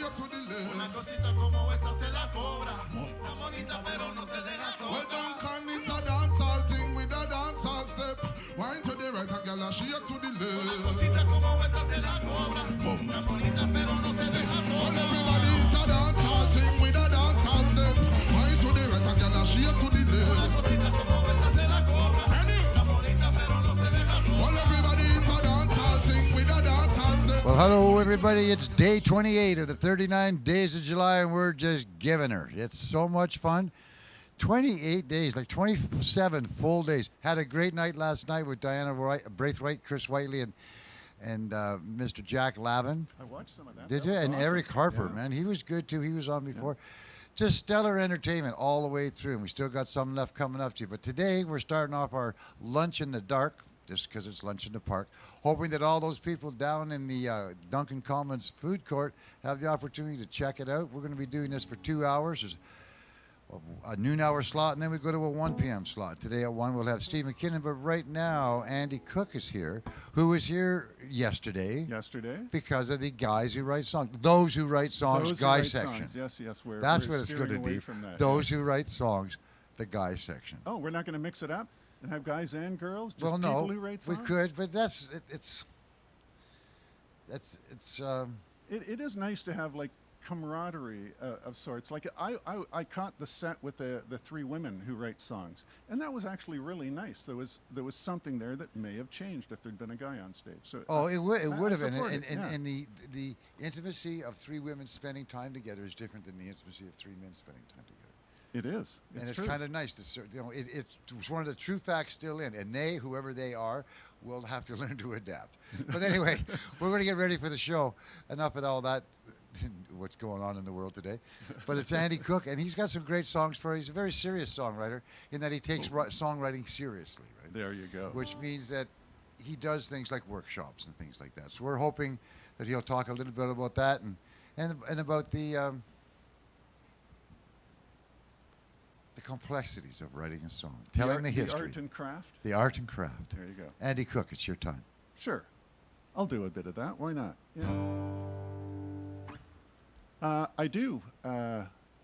Una cosita como esa se la cobra. Está bonita pero no se deja tocar. Well done, can it's a dancehall thing with a dancehall step. Wine to the right, a girl a shake to the left. Una cosita como esa se la cobra. Está bonita pero no se deja tocar. Well everybody it's a dancehall thing with a dancehall step. Wine to the right, a girl a shake to the left. Una cosita como esa se la cobra. Está bonita pero no se deja tocar. Well everybody it's a dancehall thing with a dancehall step. Well, hello, everybody. It's day 28 of the 39 days of July, and we're just giving her. It's so much fun. 28 days, like 27 full days. Had a great night last night with Diana Braithwaite, Chris Whiteley, and Mr. Jack Lavin. I watched some of that. Did That you? was And awesome. Eric Harper, Yeah. man. He was good, too. He was on before. Just stellar entertainment all the way through, and we still got some left coming up to you. But today, we're starting off our Lunch in the Dark, just because it's lunch in the park, hoping that all those people down in the Duncan Commons food court have the opportunity to check it out. We're going to be doing this for 2 hours. There's a noon hour slot, and then we go to a 1 p.m. slot. Today at 1, we'll have Steve McKinnon, but right now, Andy Cook is here, who was here yesterday because of the guys who write songs. Those who write songs, Those who guy write section. songs. Yes, we're That's we're what it's going to steering away be. from that, Those who write songs, the guy section. Oh, we're not going to mix it up and have guys and girls? Just Well, no, people who write we songs? could, but It is nice to have like camaraderie of sorts. Like I caught the set with the three women who write songs, and that was actually really nice. There was something there that may have changed if there'd been a guy on stage. So it would have been, support it, and the intimacy of three women spending time together is different than the intimacy of three men spending time together. It is. And it's true. kind of nice to, it's one of the true facts still in, and they, whoever they are, will have to learn to adapt. But anyway, we're going to get ready for the show. Enough of all that, what's going on in the world today. But it's Andy Cook, and he's got some great songs for. He's a very serious songwriter in that he takes songwriting seriously, right? There you go. Which means that he does things like workshops and things like that. So we're hoping that he'll talk a little bit about that and about the complexities of writing a song, telling the history. The art and craft? The art and craft. There you go. Andy Cook, it's your time. Sure. I'll do a bit of that. Why not? Yeah. I do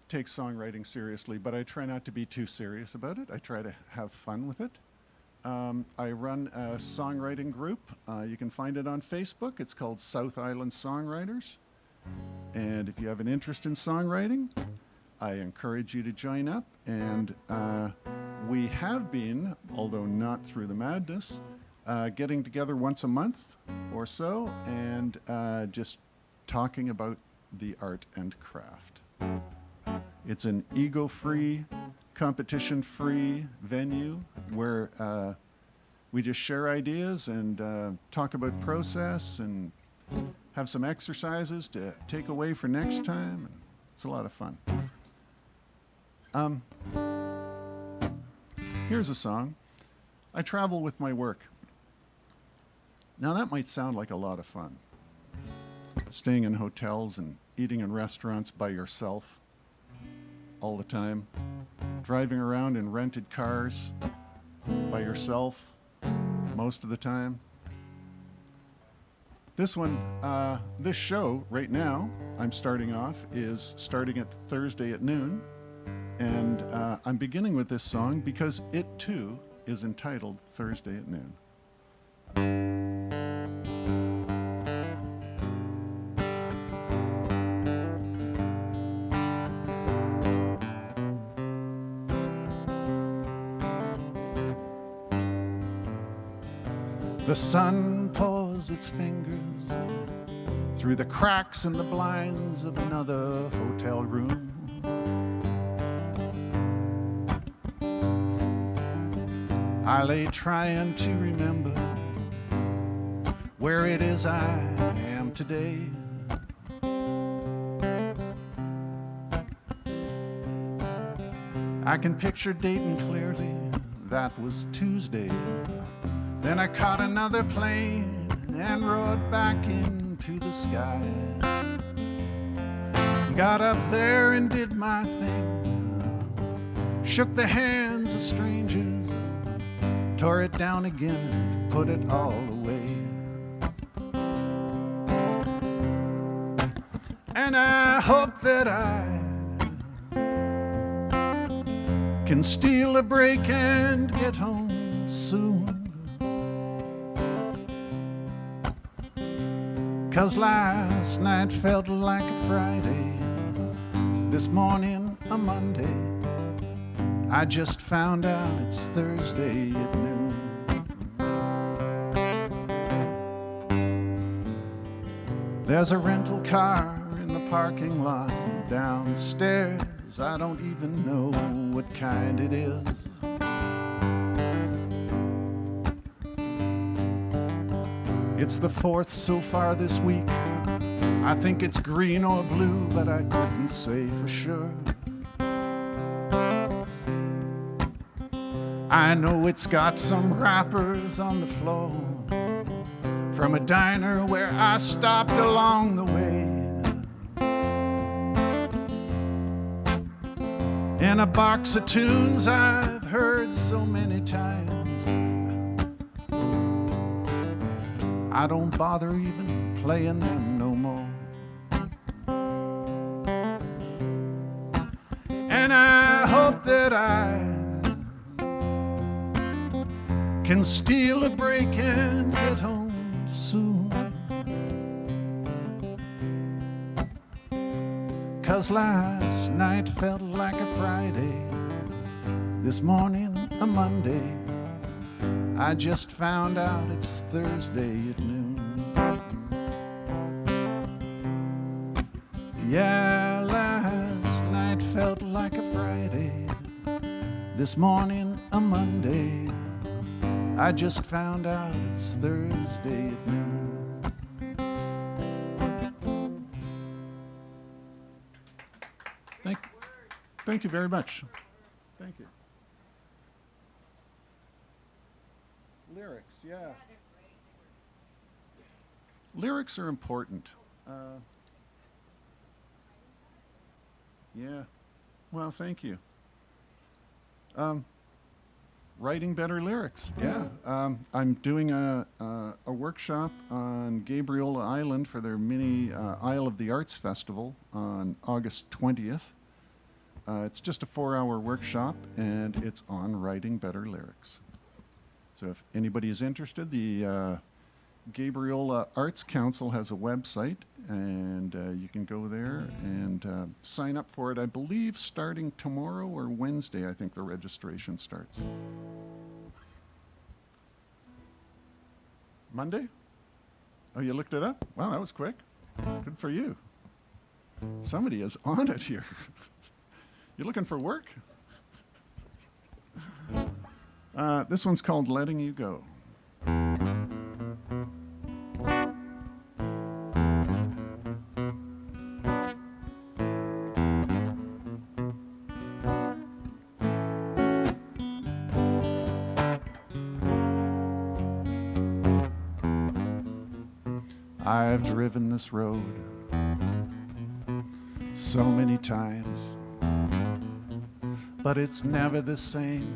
take songwriting seriously, but I try not to be too serious about it. I try to have fun with it. I run a songwriting group. You can find it on Facebook. It's called South Island Songwriters. And if you have an interest in songwriting, I encourage you to join up, and we have been, although not through the madness, getting together once a month or so and just talking about the art and craft. It's an ego-free, competition-free venue where we just share ideas and talk about process and have some exercises to take away for next time. It's a lot of fun. Here's a song. I travel with my work. Now that might sound like a lot of fun. Staying in hotels and eating in restaurants by yourself all the time. Driving around in rented cars by yourself most of the time. This one, this show right now, I'm starting off, is starting at Thursday at noon. And I'm beginning with this song because it, too, is entitled Thursday at Noon. The sun pours its fingers through the cracks in the blinds of another hotel room. I lay trying to remember where it is I am today. I can picture Dayton clearly, that was Tuesday. Then I caught another plane and rode back into the sky. Got up there and did my thing, shook the hands of strangers, tore it down again and put it all away. And I hope that I can steal a break and get home soon. 'Cause last night felt like a Friday, this morning a Monday. I just found out it's Thursday at noon. There's a rental car in the parking lot downstairs. I don't even know what kind it is. It's the 4th so far this week. I think it's green or blue, but I couldn't say for sure. I know it's got some wrappers on the floor from a diner where I stopped along the way. And a box of tunes I've heard so many times, I don't bother even playing them no more. And I hope that I can steal a break and get home soon. 'Cause last night felt like a Friday, this morning a Monday. I just found out it's Thursday at noon. Yeah, last night felt like a Friday, this morning a Monday. I just found out it's Thursday at noon. Thank you very much. Thank you. Lyrics, yeah. Lyrics are important. Yeah. Well, thank you. Writing better lyrics. Yeah. I'm doing a workshop on Gabriola Island for their mini Isle of the Arts Festival on August 20th. It's just a 4-hour workshop, and it's on writing better lyrics. So if anybody is interested, the Gabriola Arts Council has a website, and you can go there and sign up for it. I believe starting tomorrow or Wednesday, I think the registration starts. Monday? Oh, you looked it up? Wow, that was quick. Good for you. Somebody is on it here. You looking for work? This one's called Letting You Go. I've driven this road so many times, but it's never the same,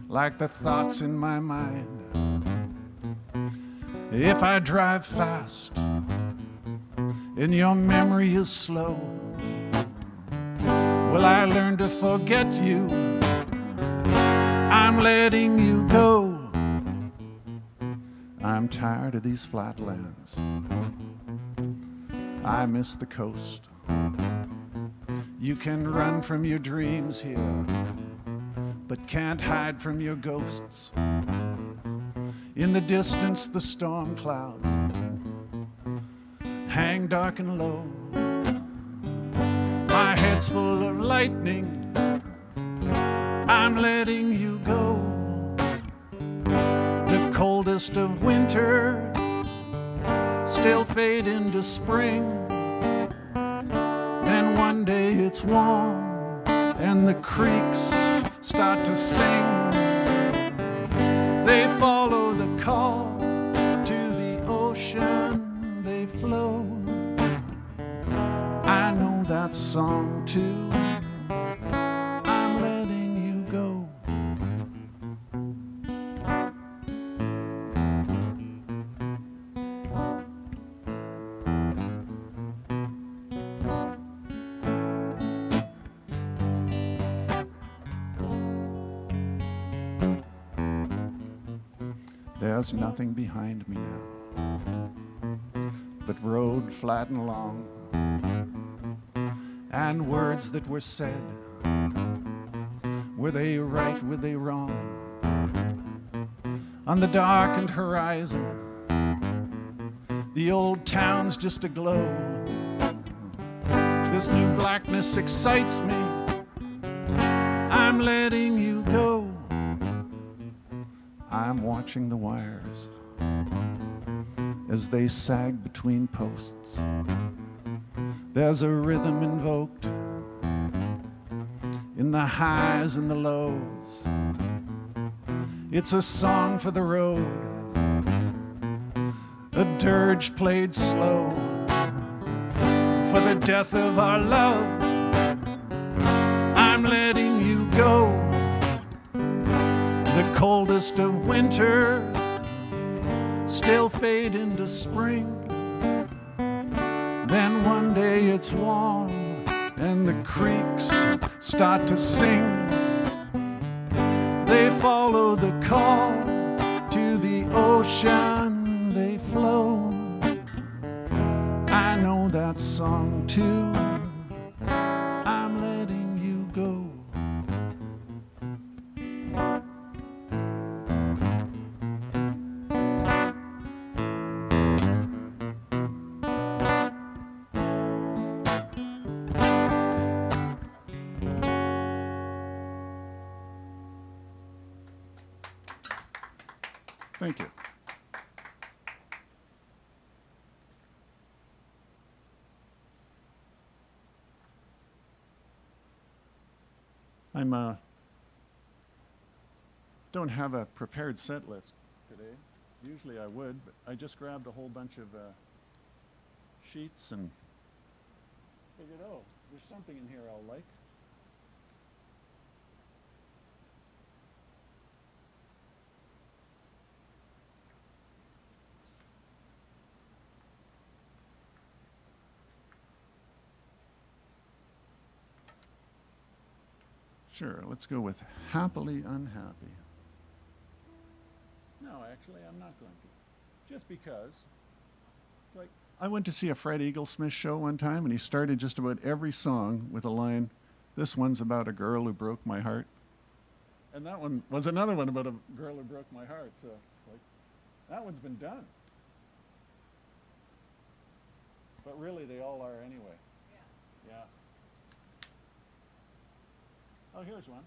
like the thoughts in my mind. If I drive fast and your memory is slow, will I learn to forget you? I'm letting you go. I'm tired of these flatlands. I miss the coast. You can run from your dreams here, but can't hide from your ghosts. In the distance, the storm clouds hang dark and low. My head's full of lightning. I'm letting you go. The coldest of winters still fade into spring. Then one day it's warm and the creeks start to sing. They follow the call to the ocean, they flow. I know that song too. I'm letting you go. was nothing behind me now, but road flat and long, and words that were said. Were they right, were they wrong? On the darkened horizon, the old town's just aglow. This new blackness excites me. I'm letting you go. I'm watching the wires as they sag between posts. There's a rhythm invoked in the highs and the lows. It's a song for the road, a dirge played slow for the death of our love. I'm letting you go. The coldest of winters still fade into spring. Then one day it's warm and the creeks start to sing. They follow the call to the ocean, they flow. I know that song too. I'm letting you go. Thank you. Don't have a prepared set list today. Usually I would, but I just grabbed a whole bunch of sheets and figured, oh, there's something in here I'll like. Sure, let's go with Happily Unhappy. No, actually, I'm not going to. Just because. It's like, I went to see a Fred Eaglesmith show one time, and he started just about every song with a line, "This one's about a girl who broke my heart." And that one was another one about a girl who broke my heart, so like, that one's been done. But really, they all are anyway. Yeah. Oh, here's one.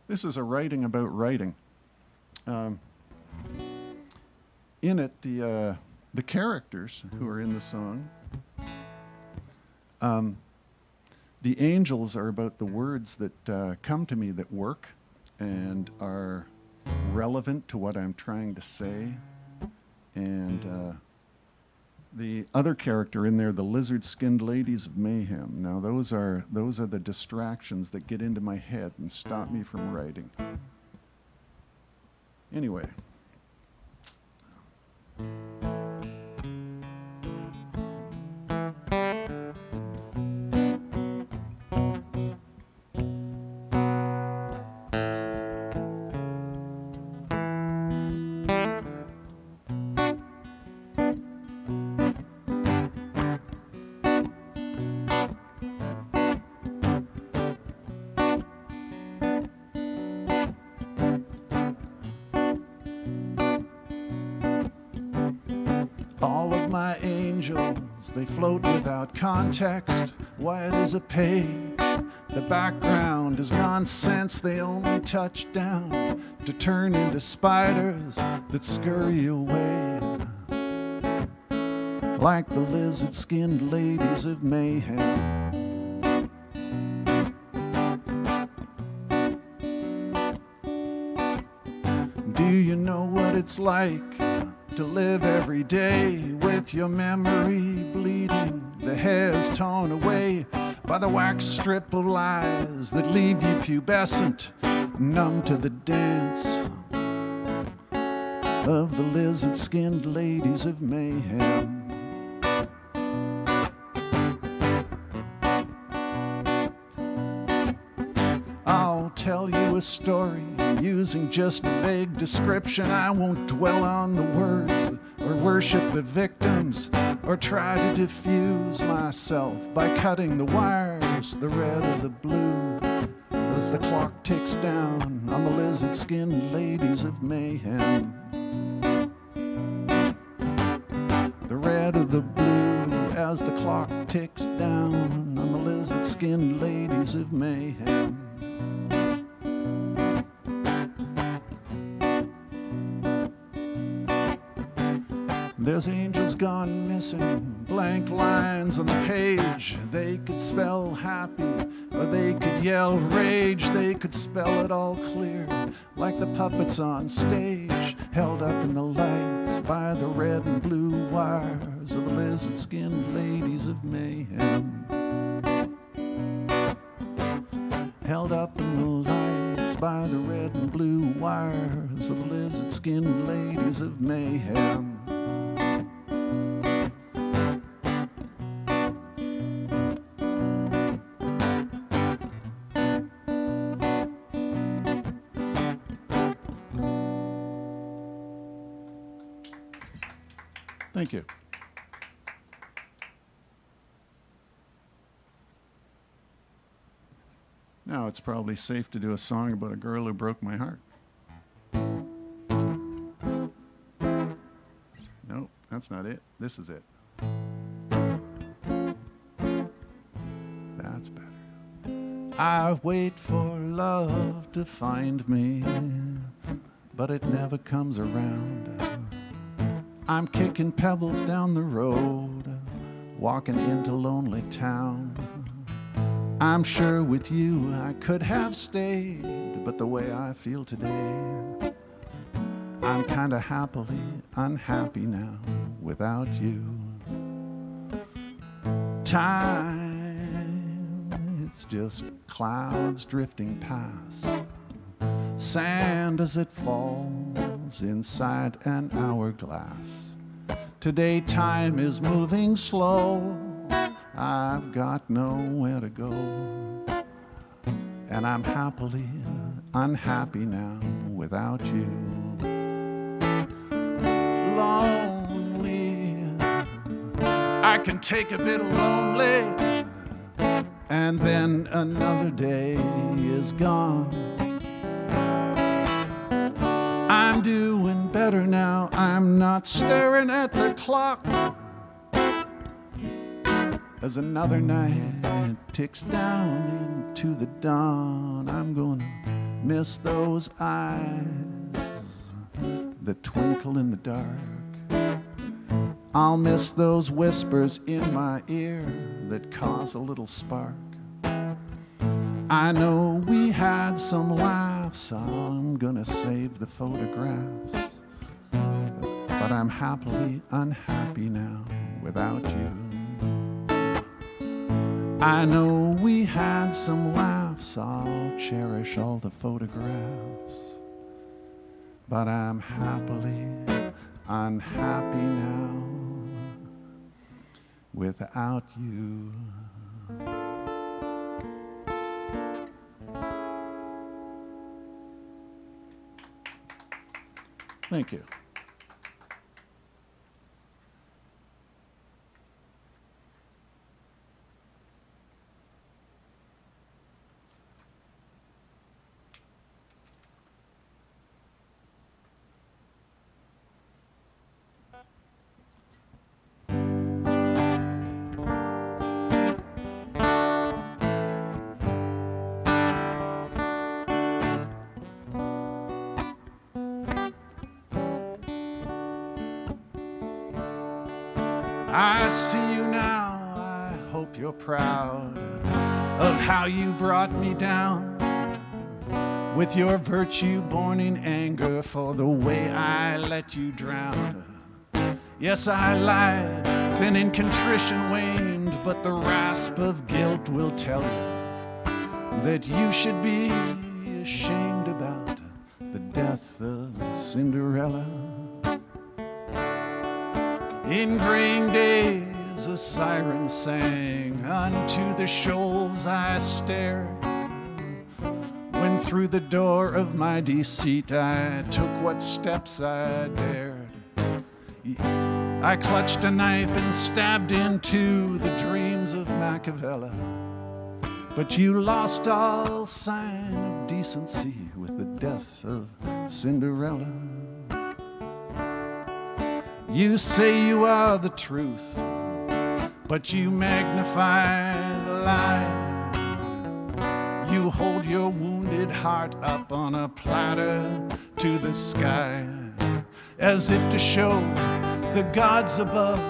This is a writing about writing. In it, the characters who are in the song, the angels are about the words that come to me that work and are relevant to what I'm trying to say. And the other character in there, the lizard-skinned ladies of Mayhem. Now those are the distractions that get into my head and stop me from writing. Anyway. All of my angels, they float without context, white as a page. The background is nonsense, they only touch down to turn into spiders that scurry away. Like the lizard-skinned ladies of Mayhem. Do you know what it's like to live every day with your memory bleeding, the hairs torn away by the wax strip of lies that leave you pubescent, numb to the dance of the lizard-skinned ladies of Mayhem. I'll tell you a story using just a vague description. I won't dwell on the words or worship the victims or try to diffuse myself by cutting the wires, the red or the blue, as the clock ticks down on the lizard-skinned ladies of Mayhem. The red or the blue as the clock ticks down on the lizard-skinned ladies of Mayhem. There's angels gone missing, blank lines on the page. They could spell happy, or they could yell rage. They could spell it all clear, like the puppets on stage, held up in the lights by the red and blue wires of the lizard-skinned ladies of Mayhem. Held up in the lights by the red and blue wires of the lizard-skinned ladies of Mayhem. Thank you. Now it's probably safe to do a song about a girl who broke my heart. Nope, that's not it. This is it. That's better. I wait for love to find me, but it never comes around. I'm kicking pebbles down the road, walking into lonely town. I'm sure with you I could have stayed, but the way I feel today, I'm kinda happily unhappy now without you. Time, it's just clouds drifting past, sand as it falls inside an hourglass. Today time is moving slow, I've got nowhere to go, and I'm happily unhappy now without you. Lonely, I can take a bit of lonely, and then another day is gone. I'm doing better now, I'm not staring at the clock as another night ticks down into the dawn. I'm gonna miss those eyes that twinkle in the dark. I'll miss those whispers in my ear that cause a little spark. I know we had some laughs, I'm gonna save the photographs, but I'm happily unhappy now without you. I know we had some laughs, I'll cherish all the photographs, but I'm happily unhappy now without you. Thank you. I see you now, I hope you're proud of how you brought me down, with your virtue born in anger for the way I let you drown. Yes, I lied, then in contrition waned, but the rasp of guilt will tell you that you should be ashamed about the death of Cinderella. In graying days a siren sang, unto the shoals I stared, when through the door of my deceit, I took what steps I dared. I clutched a knife and stabbed into the dreams of Machiavelli. But you lost all sign of decency with the death of Cinderella. You say you are the truth, but you magnify the lie. You hold your wounded heart up on a platter to the sky, as if to show the gods above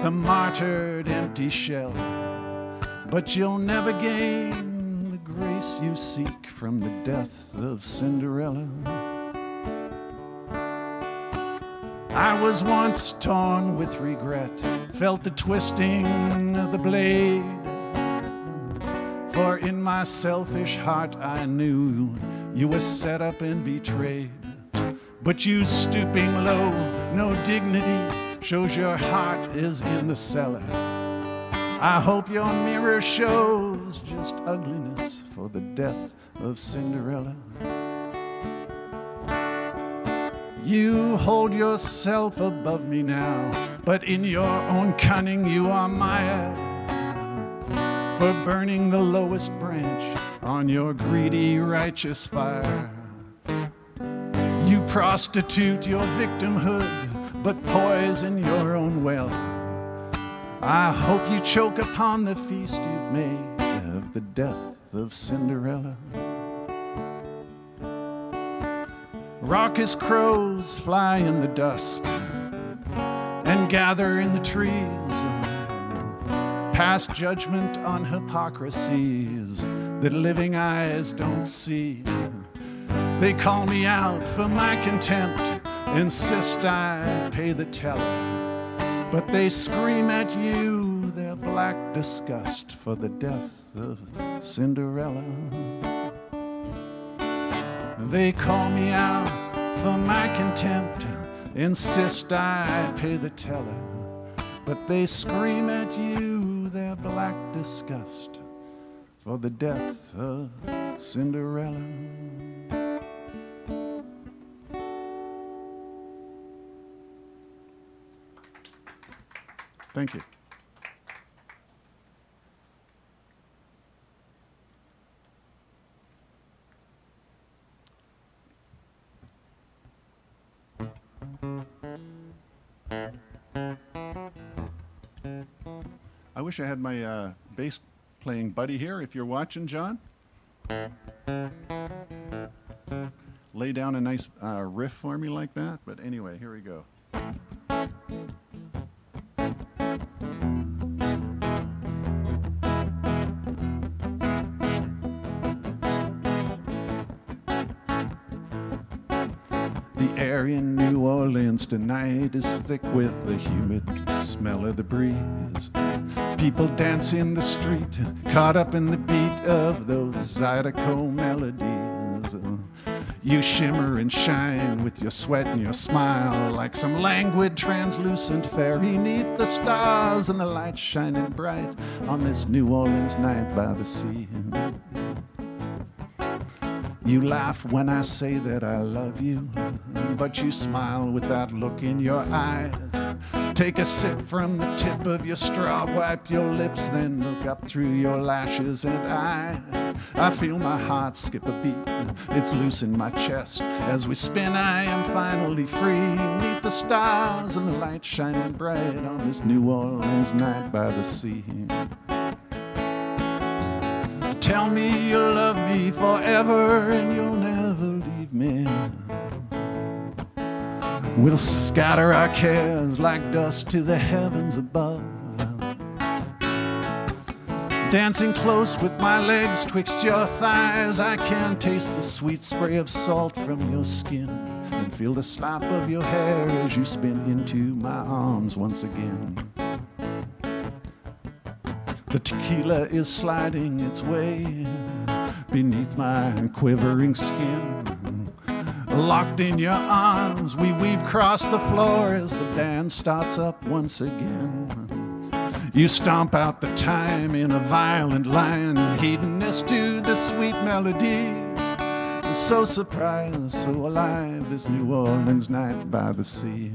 the martyred empty shell. But you'll never gain the grace you seek from the death of Cinderella. I was once torn with regret, felt the twisting of the blade. For in my selfish heart I knew you were set up and betrayed. But you stooping low, no dignity, shows your heart is in the cellar. I hope your mirror shows just ugliness for the death of Cinderella. You hold yourself above me now, but in your own cunning you are mired for burning the lowest branch on your greedy righteous fire. You prostitute your victimhood, but poison your own well. I hope you choke upon the feast you've made of the death of Cinderella. Raucous crows fly in the dusk and gather in the trees, pass judgment on hypocrisies that living eyes don't see. They call me out for my contempt, insist I pay the teller, but they scream at you their black disgust for the death of Cinderella. They call me out for my contempt, insist I pay the teller, but they scream at you their black disgust for the death of Cinderella. Thank you. I wish I had my bass playing buddy here. If you're watching, John, lay down a nice riff for me like that. But anyway, here we go. The air in New Orleans tonight is thick with the humid smell of the breeze. People dance in the street, caught up in the beat of those Zydeco melodies. You shimmer and shine with your sweat and your smile, like some languid, translucent fairy neath the stars and the lights shining bright on this New Orleans night by the sea. You laugh when I say that I love you, but you smile with that look in your eyes. Take a sip from the tip of your straw, wipe your lips, then look up through your lashes, and I feel my heart skip a beat. It's loose in my chest. As we spin, I am finally free, neath the stars and the light shining bright on this New Orleans night by the sea. Tell me you'll love me forever and you'll never leave me. We'll scatter our cares like dust to the heavens above. Dancing close with my legs twixt your thighs, I can taste the sweet spray of salt from your skin and feel the slap of your hair as you spin into my arms once again. The tequila is sliding its way beneath my quivering skin. Locked in your arms, we weave across the floor as the band starts up once again. You stomp out the time in a violent line, hedonist to the sweet melodies. so surprised, so alive, this New Orleans night by the sea.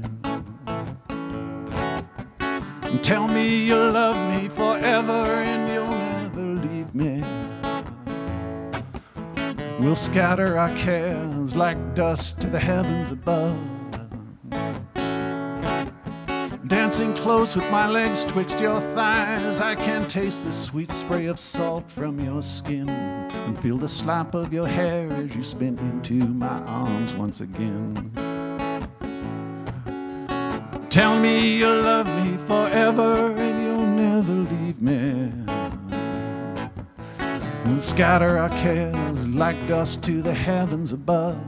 And tell me you'll love me forever and you'll never leave me. We'll scatter our cares like dust to the heavens above. Dancing close with my legs twixt your thighs, I can taste the sweet spray of salt from your skin and feel the slap of your hair as you spin into my arms once again. Tell me you'll love me forever and you'll never leave me. We'll scatter our cares like dust to the heavens above.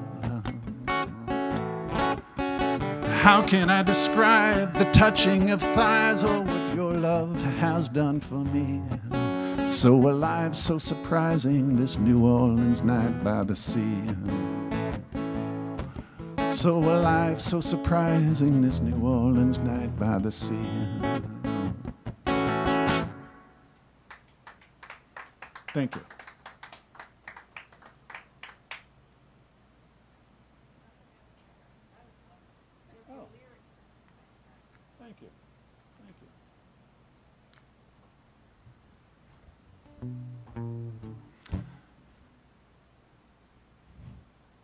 How can I describe the touching of thighs or what your love has done for me? So alive, so surprising, this New Orleans night by the sea. So alive, so surprising, this New Orleans night by the sea. Thank you. Oh. Thank you. Thank you.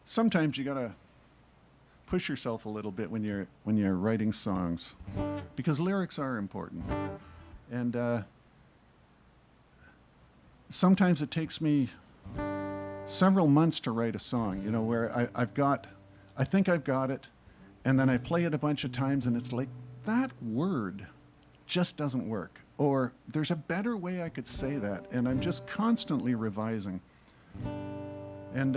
Sometimes you gotta push yourself a little bit when you're writing songs, because lyrics are important, and sometimes it takes me several months to write a song. You know, where I think I've got it, and then I play it a bunch of times, and it's like that word just doesn't work, or there's a better way I could say that, and I'm just constantly revising. And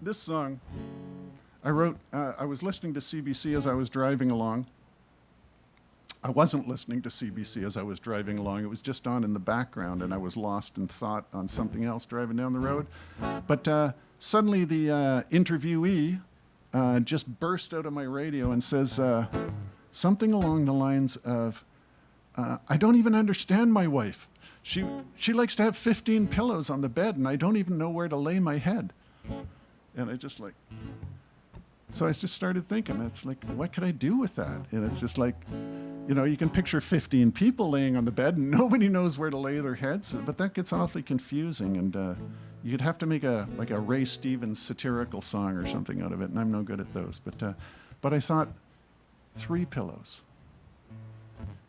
this song I wrote, I was listening to CBC as I was driving along. I wasn't listening to CBC as I was driving along. It was just on in the background, and I was lost in thought on something else driving down the road. But suddenly the interviewee just burst out of my radio and says something along the lines of, I don't even understand my wife. She likes to have 15 pillows on the bed, and I don't even know where to lay my head. And I just like... So I just started thinking, it's like, what could I do with that? And it's just like, you know, you can picture 15 people laying on the bed and nobody knows where to lay their heads, but that gets awfully confusing. And you'd have to make a Ray Stevens satirical song or something out of it, and I'm no good at those. But I thought, 3 pillows.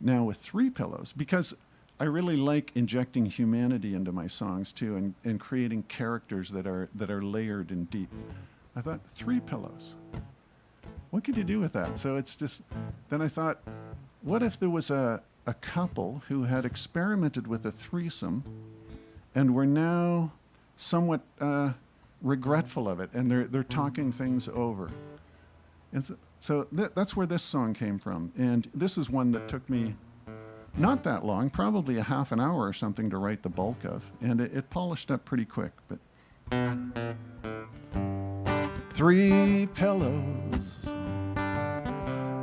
Now with 3 pillows, because I really like injecting humanity into my songs too, and creating characters that are layered and deep. I thought, 3 pillows. What could you do with that? So it's just, then I thought, what if there was a couple who had experimented with a threesome and were now somewhat regretful of it, and they're talking things over. And so that's where this song came from. And this is one that took me not that long, probably a half an hour or something to write the bulk of. And it polished up pretty quick. But 3 pillows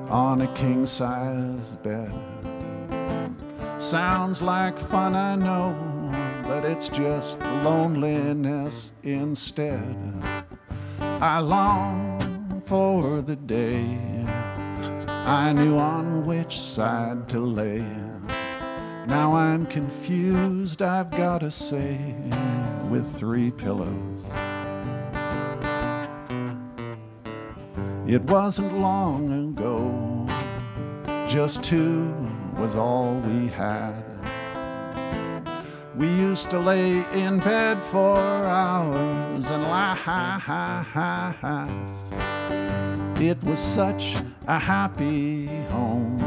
on a king-size bed. Sounds like fun, I know, but it's just loneliness instead. I long for the day I knew on which side to lay. Now I'm confused, I've got to say, with 3 pillows. It wasn't long ago, just 2 was all we had. We used to lay in bed for hours and laugh. It was such a happy home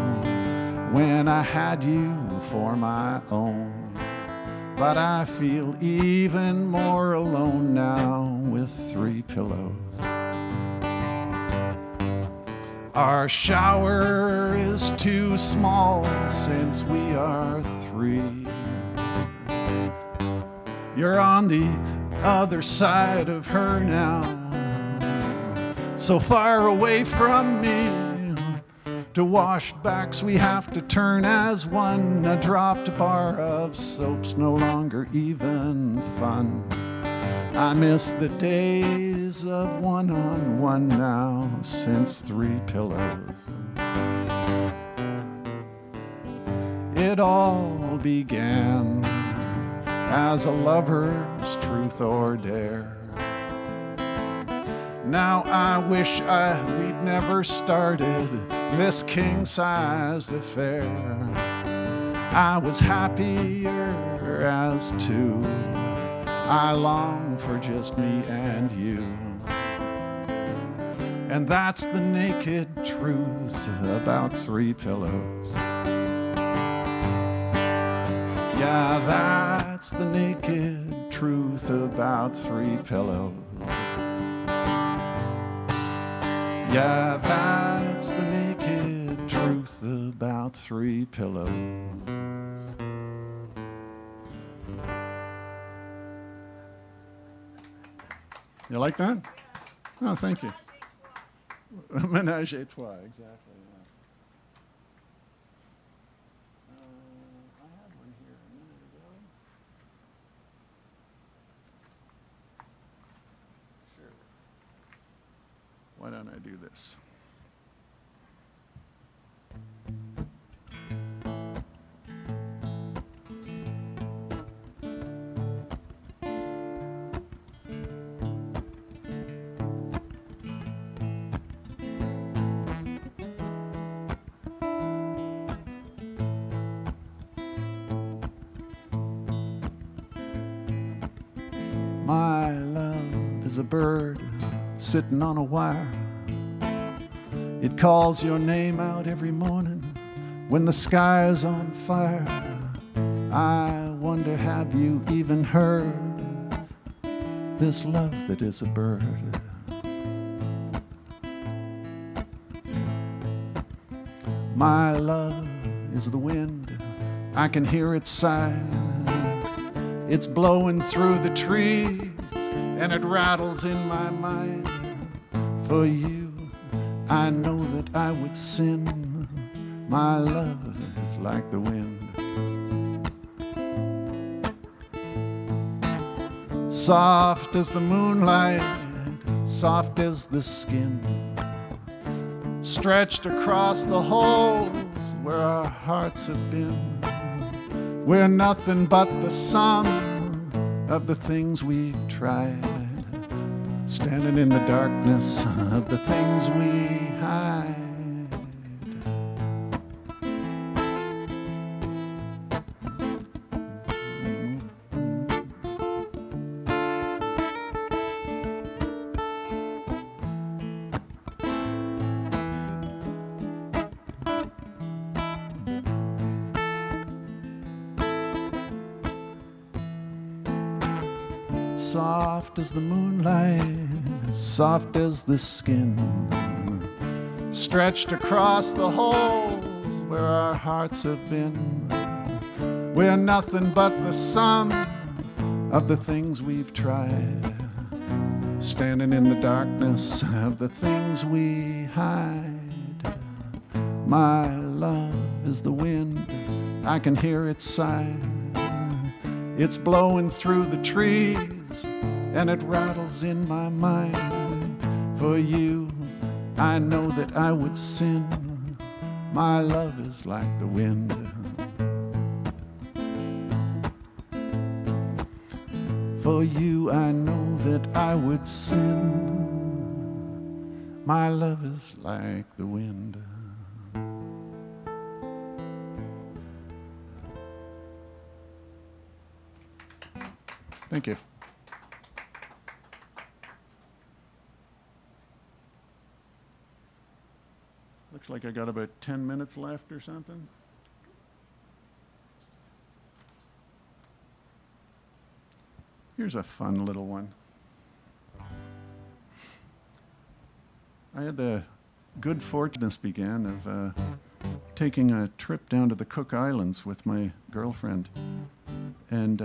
when I had you for my own. But I feel even more alone now with 3 pillows. Our shower is too small since we are 3. You're on the other side of her now, so far away from me. To wash backs we have to turn as one. A dropped bar of soap's no longer even fun. I miss the days of one-on-one now since 3 pillows. It all began as a lover's truth or dare. Now I wish we'd never started this king-sized affair. I was happier as two. I long for just me and you. And that's the naked truth about 3 pillows. Yeah, that's the naked truth about 3 pillows. Yeah, that's the naked truth about 3 pillows. You like that? Oh, thank you. Ménage à trois, exactly. Yeah. I had one here a minute ago. Sure. Why don't I do this? My love is a bird sitting on a wire. It calls your name out every morning when the sky is on fire. I wonder, have you even heard this love that is a bird? My love is the wind, I can hear it sigh. It's blowing through the trees and it rattles in my mind. For you, I know that I would sin. My love is like the wind. Soft as the moonlight, soft as the skin, stretched across the holes where our hearts have been. We're nothing but the sum of the things we've tried, standing in the darkness of the things we hide. Soft as the moonlight, soft as the skin, stretched across the holes where our hearts have been. We're nothing but the sum of the things we've tried, standing in the darkness of the things we hide. My love is the wind, I can hear it sigh. It's blowing through the trees and it rattles in my mind. For you, I know that I would sin. My love is like the wind. For you, I know that I would sin. My love is like the wind. Thank you. Looks like I got about 10 minutes left or something. Here's a fun little one. I had the good fortune, this began, of taking a trip down to the Cook Islands with my girlfriend. And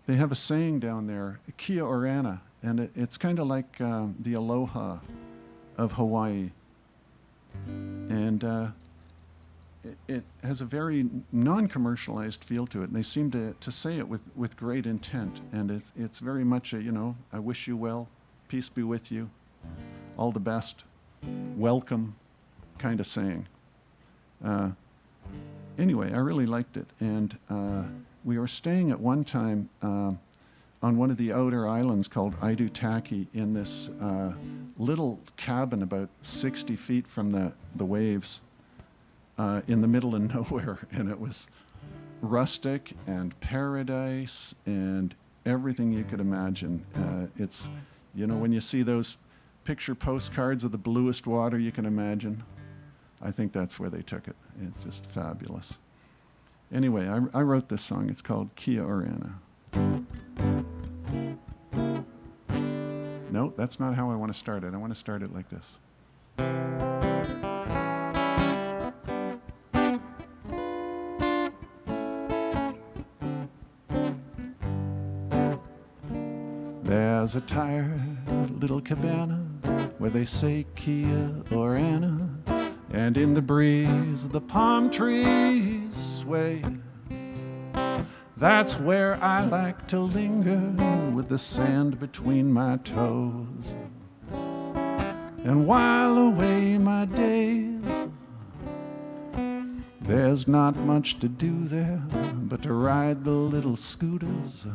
they have a saying down there, Kia Orana, and it's kind of like the aloha of Hawaii. And it has a very non-commercialized feel to it, and they seem to say it with great intent. And it's very much a, I wish you well, peace be with you, all the best, welcome kind of saying. Anyway, I really liked it. And we were staying at one time on one of the outer islands called Aitutaki in this little cabin about 60 feet from the waves in the middle of nowhere. And it was rustic and paradise and everything you could imagine. It's, when you see those picture postcards of the bluest water you can imagine, I think that's where they took it. It's just fabulous. Anyway, I wrote this song. It's called Kia Orana. No, that's not how I want to start it. I want to start it like this. There's a tired little cabana where they say Kia Orana, and in the breeze the palm trees sway. That's where I like to linger with the sand between my toes and while away my days. There's not much to do there but to ride the little scooters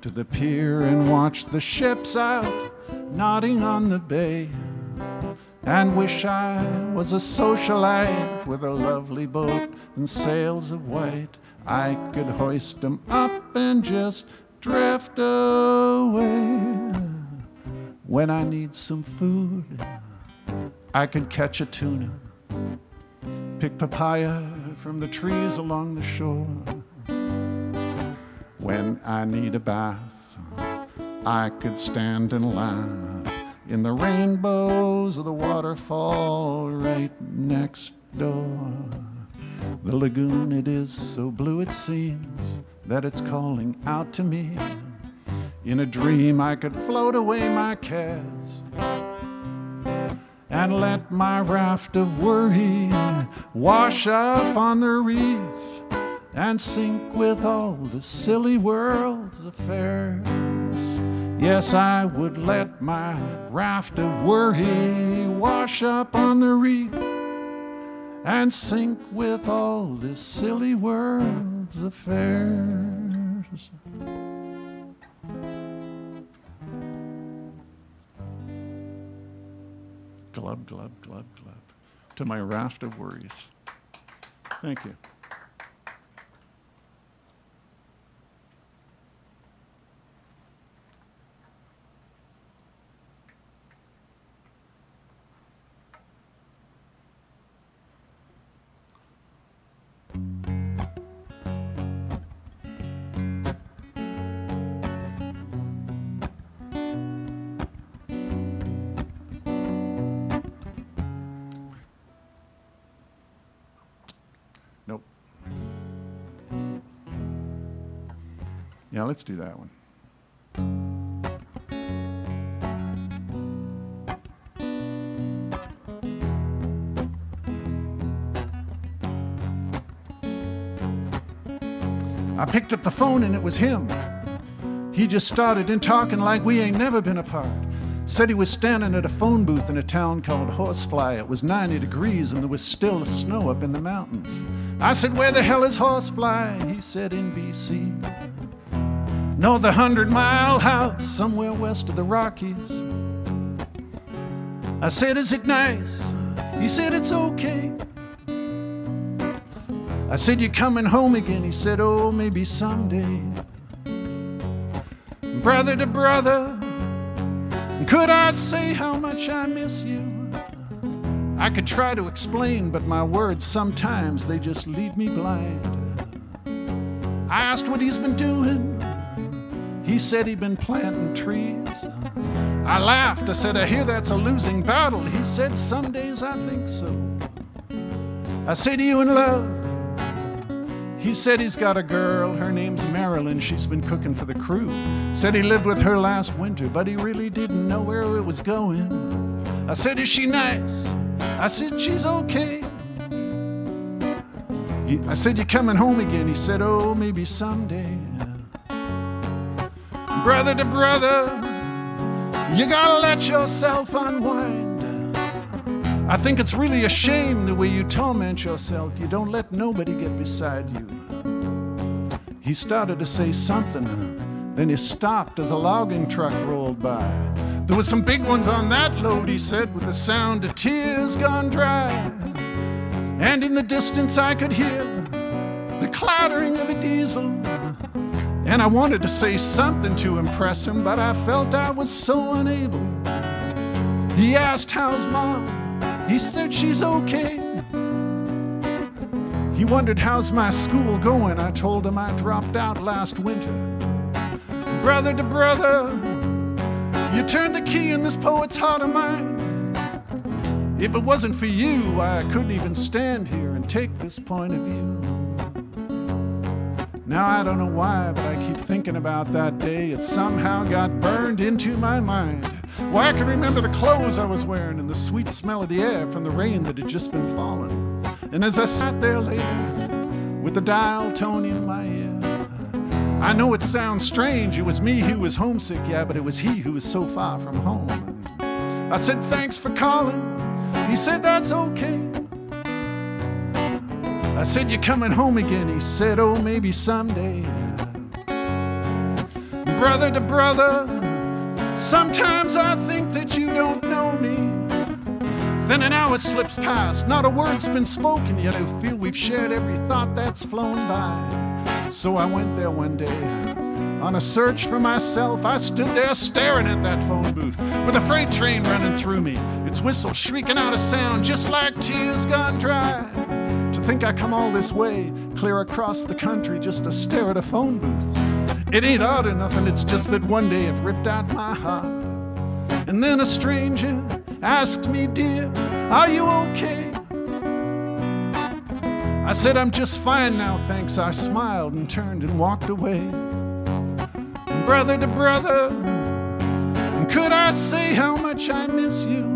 to the pier and watch the ships out nodding on the bay, and wish I was a socialite with a lovely boat and sails of white. I could hoist 'em up and just drift away. When I need some food, I could catch a tuna, pick papaya from the trees along the shore. When I need a bath, I could stand and laugh in the rainbows of the waterfall right next door. The lagoon, it is so blue it seems that it's calling out to me. In a dream I could float away my cares and let my raft of worry wash up on the reef and sink with all the silly world's affairs. Yes, I would let my raft of worry wash up on the reef and sink with all this silly world's affairs. Glub, glub, glub, glub, to my raft of worries. Thank you. Nope. Yeah, let's do that one. I picked up the phone and it was him. He just started in talking like we ain't never been apart. Said he was standing at a phone booth in a town called Horsefly. It was 90 degrees and there was still snow up in the mountains. I said, where the hell is Horsefly? He said, in BC. No, the 100-mile house somewhere west of the Rockies. I said, is it nice? He said, it's okay. I said, you coming home again? He said, oh, maybe someday. Brother to brother, could I say how much I miss you? I could try to explain, but my words sometimes they just lead me blind. I asked what he's been doing. He said he'd been planting trees. I laughed. I said, I hear that's a losing battle. He said, some days I think so. I said, are you in love? He said he's got a girl, her name's Marilyn, she's been cooking for the crew. Said he lived with her last winter, but he really didn't know where it was going. I said, is she nice? I said, she's okay. I said, you coming home again? He said, oh, maybe someday. Brother to brother, you gotta let yourself unwind. I think it's really a shame the way you torment yourself. You don't let nobody get beside you. He started to say something, then he stopped as a logging truck rolled by. There was some big ones on that load, he said, with the sound of tears gone dry. And in the distance I could hear the clattering of a diesel. And I wanted to say something to impress him, but I felt I was so unable. He asked, how's Mom? He said, she's okay. He wondered, how's my school going? I told him I dropped out last winter. Brother to brother, you turned the key in this poet's heart of mine. If it wasn't for you, I couldn't even stand here and take this point of view. Now I don't know why, but I keep thinking about that day. It somehow got burned into my mind. Why, I can remember the clothes I was wearing and the sweet smell of the air from the rain that had just been falling. And as I sat there later with the dial tone in my ear, I know it sounds strange. It was me who was homesick, yeah, but it was he who was so far from home. I said, thanks for calling. He said, that's okay. I said, you coming home again? He said, oh, maybe someday. Brother to brother, sometimes I think that you don't know me. Then an hour slips past, not a word's been spoken, yet I feel we've shared every thought that's flown by. So I went there one day on a search for myself. I stood there staring at that phone booth with a freight train running through me, its whistle shrieking out a sound just like tears gone dry. To think I come all this way, clear across the country just to stare at a phone booth. It ain't odd or nothing, it's just that one day it ripped out my heart. And then a stranger asked me, dear, are you okay? I said, I'm just fine now, thanks. I smiled and turned and walked away. And brother to brother, could I say how much I miss you?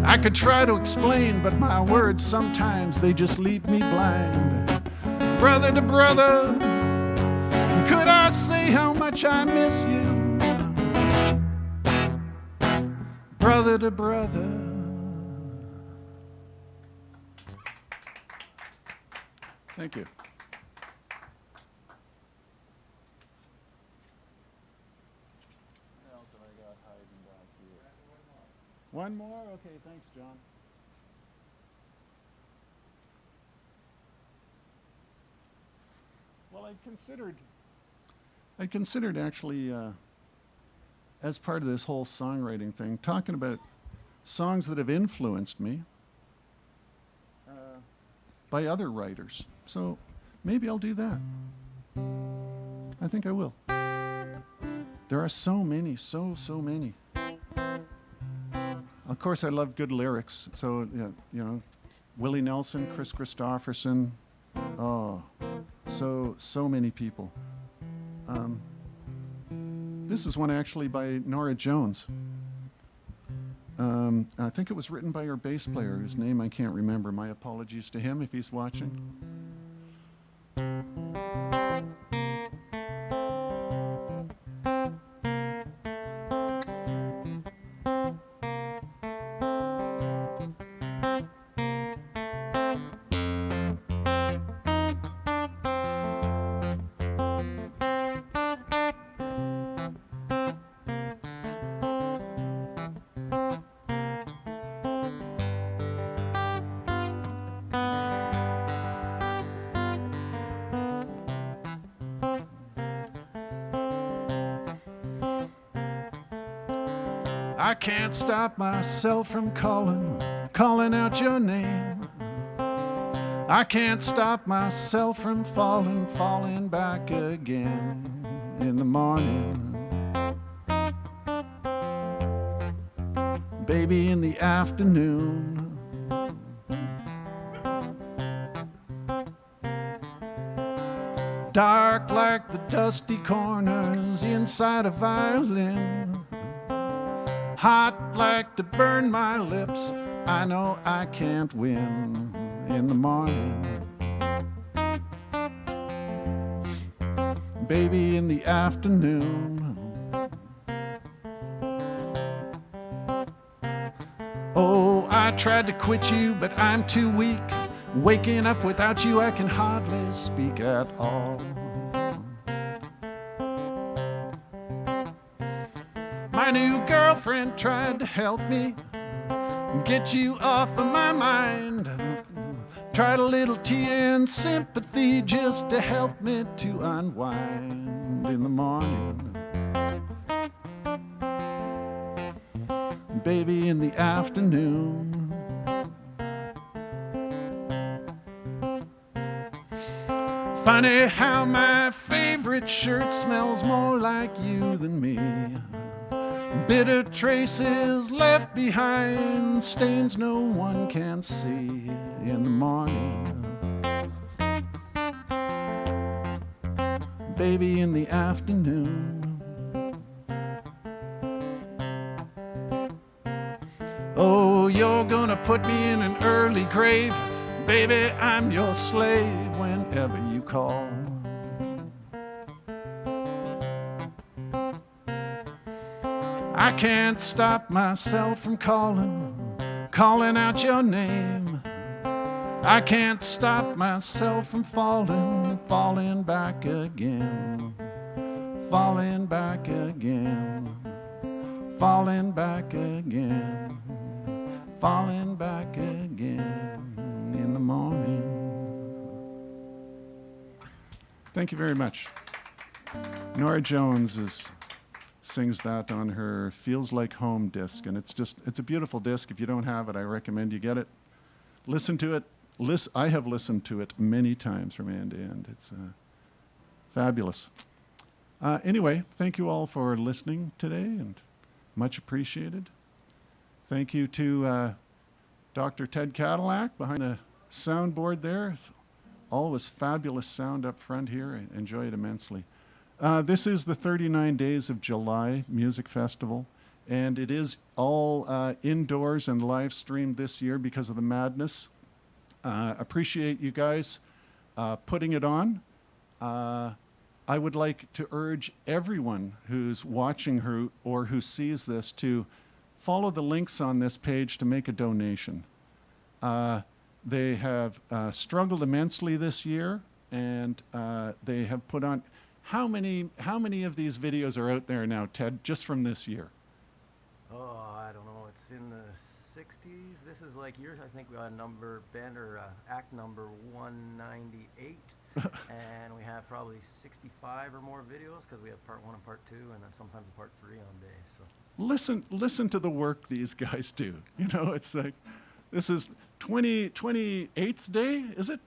I could try to explain, but my words sometimes they just leave me blind. Brother to brother, could I say how much I miss you? Brother to brother. Thank you. What else have I got hiding back here? One more? Okay, thanks, John. Well, I considered actually, as part of this whole songwriting thing, talking about songs that have influenced me by other writers. So maybe I'll do that. I think I will. There are so many, so many. Of course, I love good lyrics. So, yeah, you know, Willie Nelson, Chris Christopherson. Oh, so many people. This is one actually by Nora Jones. I think it was written by her bass player, whose name I can't remember. My apologies to him if he's watching. I can't stop myself from calling out your name. I can't stop myself from falling back again in the morning. Baby, in the afternoon. Dark like the dusty corners inside a violin. Hot like to burn my lips. I know I can't win in the morning. baby in the afternoon. Oh, I tried to quit you, but I'm too weak. Waking up without you, I can hardly speak at all. My new girlfriend tried to help me get you off of my mind. Tried a little tea and sympathy just to help me to unwind in the morning. Baby in the afternoon. Funny how my favorite shirt smells more like you than me. Bitter traces left behind, stains no one can see in the morning. Baby in the afternoon. Oh, you're gonna put me in an early grave. Baby, I'm your slave whenever you call. I can't stop myself from calling out your name. I can't stop myself from falling back again, falling back again, falling back again, falling back again in the morning. Thank you very much. Nora Jones sings that on her Feels Like Home disc, and it's a beautiful disc. If you don't have it, I recommend you get it. Listen to it. I have listened to it many times from end to end. It's fabulous. Anyway, thank you all for listening today, and much appreciated. Thank you to Dr. Ted Cadillac behind the soundboard there. It's always fabulous sound up front here. I enjoy it immensely. This is the 39 Days of July Music Festival, and it is all indoors and live streamed this year because of the madness. Appreciate you guys putting it on. I would like to urge everyone who's watching or who sees this to follow the links on this page to make a donation. They have struggled immensely this year, and they have put on... How many of these videos are out there now, Ted, just from this year? Oh, I don't know. It's in the 60s. This is like yours, I think, act number 198. And we have probably 65 or more videos because we have part 1 and part 2 and then sometimes part 3 on days. So. Listen to the work these guys do. You know, it's like, this is 28th day, is it?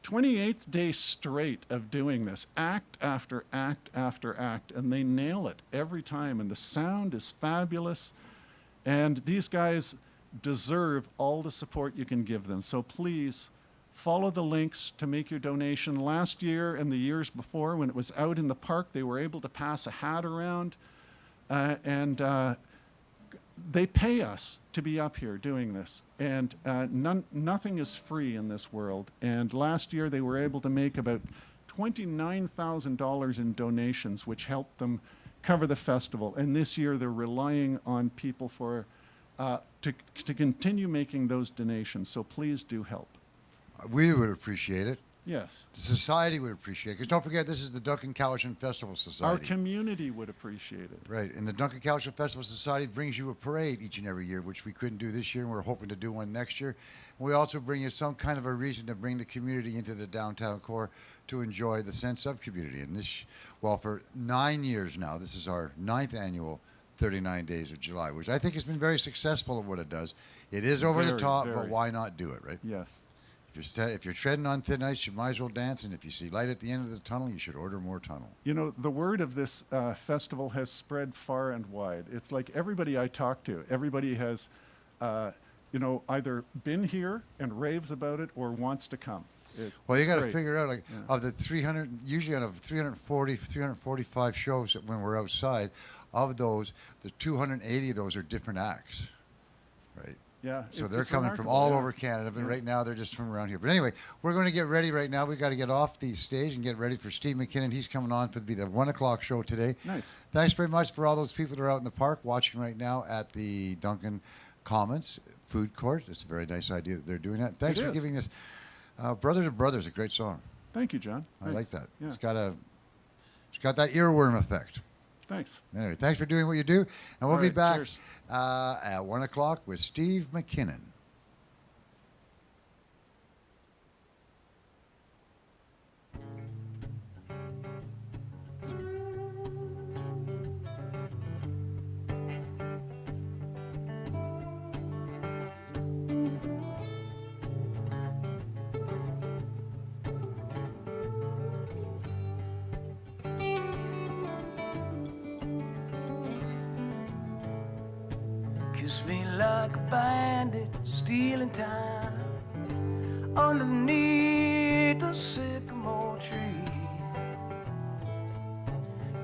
28th day straight of doing this, act after act after act, and they nail it every time, and the sound is fabulous, and these guys deserve all the support you can give them. So please follow the links to make your donation. Last year and the years before, when it was out in the park, they were able to pass a hat around, and they pay us to be up here doing this, and nothing is free in this world. And last year they were able to make about $29,000 in donations, which helped them cover the festival. And this year they're relying on people to continue making those donations. So please do help. We would appreciate it. Yes. The society would appreciate it. Because don't forget, this is the Duncan Cowichan Festival Society. Our community would appreciate it. Right. And the Duncan Cowichan Festival Society brings you a parade each and every year, which we couldn't do this year, and we're hoping to do one next year. We also bring you some kind of a reason to bring the community into the downtown core to enjoy the sense of community. And this, well, for 9 years now, this is our 9th annual 39 Days of July, which I think has been very successful at what it does. It is over the top, but why not do it, right? Yes. If you're treading on thin ice, you might as well dance. And if you see light at the end of the tunnel, you should order more tunnel. You know, the word of this festival has spread far and wide. It's like everybody I talk to, everybody has, either been here and raves about it or wants to come. Well, you got to figure out, of the 300, usually out of 340, 345 shows that when we're outside, of those, the 280 of those are different acts, right? Yeah. So it- they're it's coming from remarkable, all yeah. over Canada, but Yeah. right now they're just from around here. But anyway, we're going to get ready right now. We've got to get off the stage and get ready for Steve McKinnon. He's coming on for the 1 o'clock show today. Nice. Thanks very much for all those people that are out in the park watching right now at the Duncan Commons food court. It's a very nice idea that they're doing that. Thanks It for is. giving us Brother to Brother is a great song. Thank you, John. I Thanks. like that. Yeah. It's got that earworm effect. Thanks. Anyway, thanks for doing what you do. And we'll All be right, back cheers. at 1 o'clock with Steve McKinnon. Kiss me like a bandit, stealing time underneath the sycamore tree.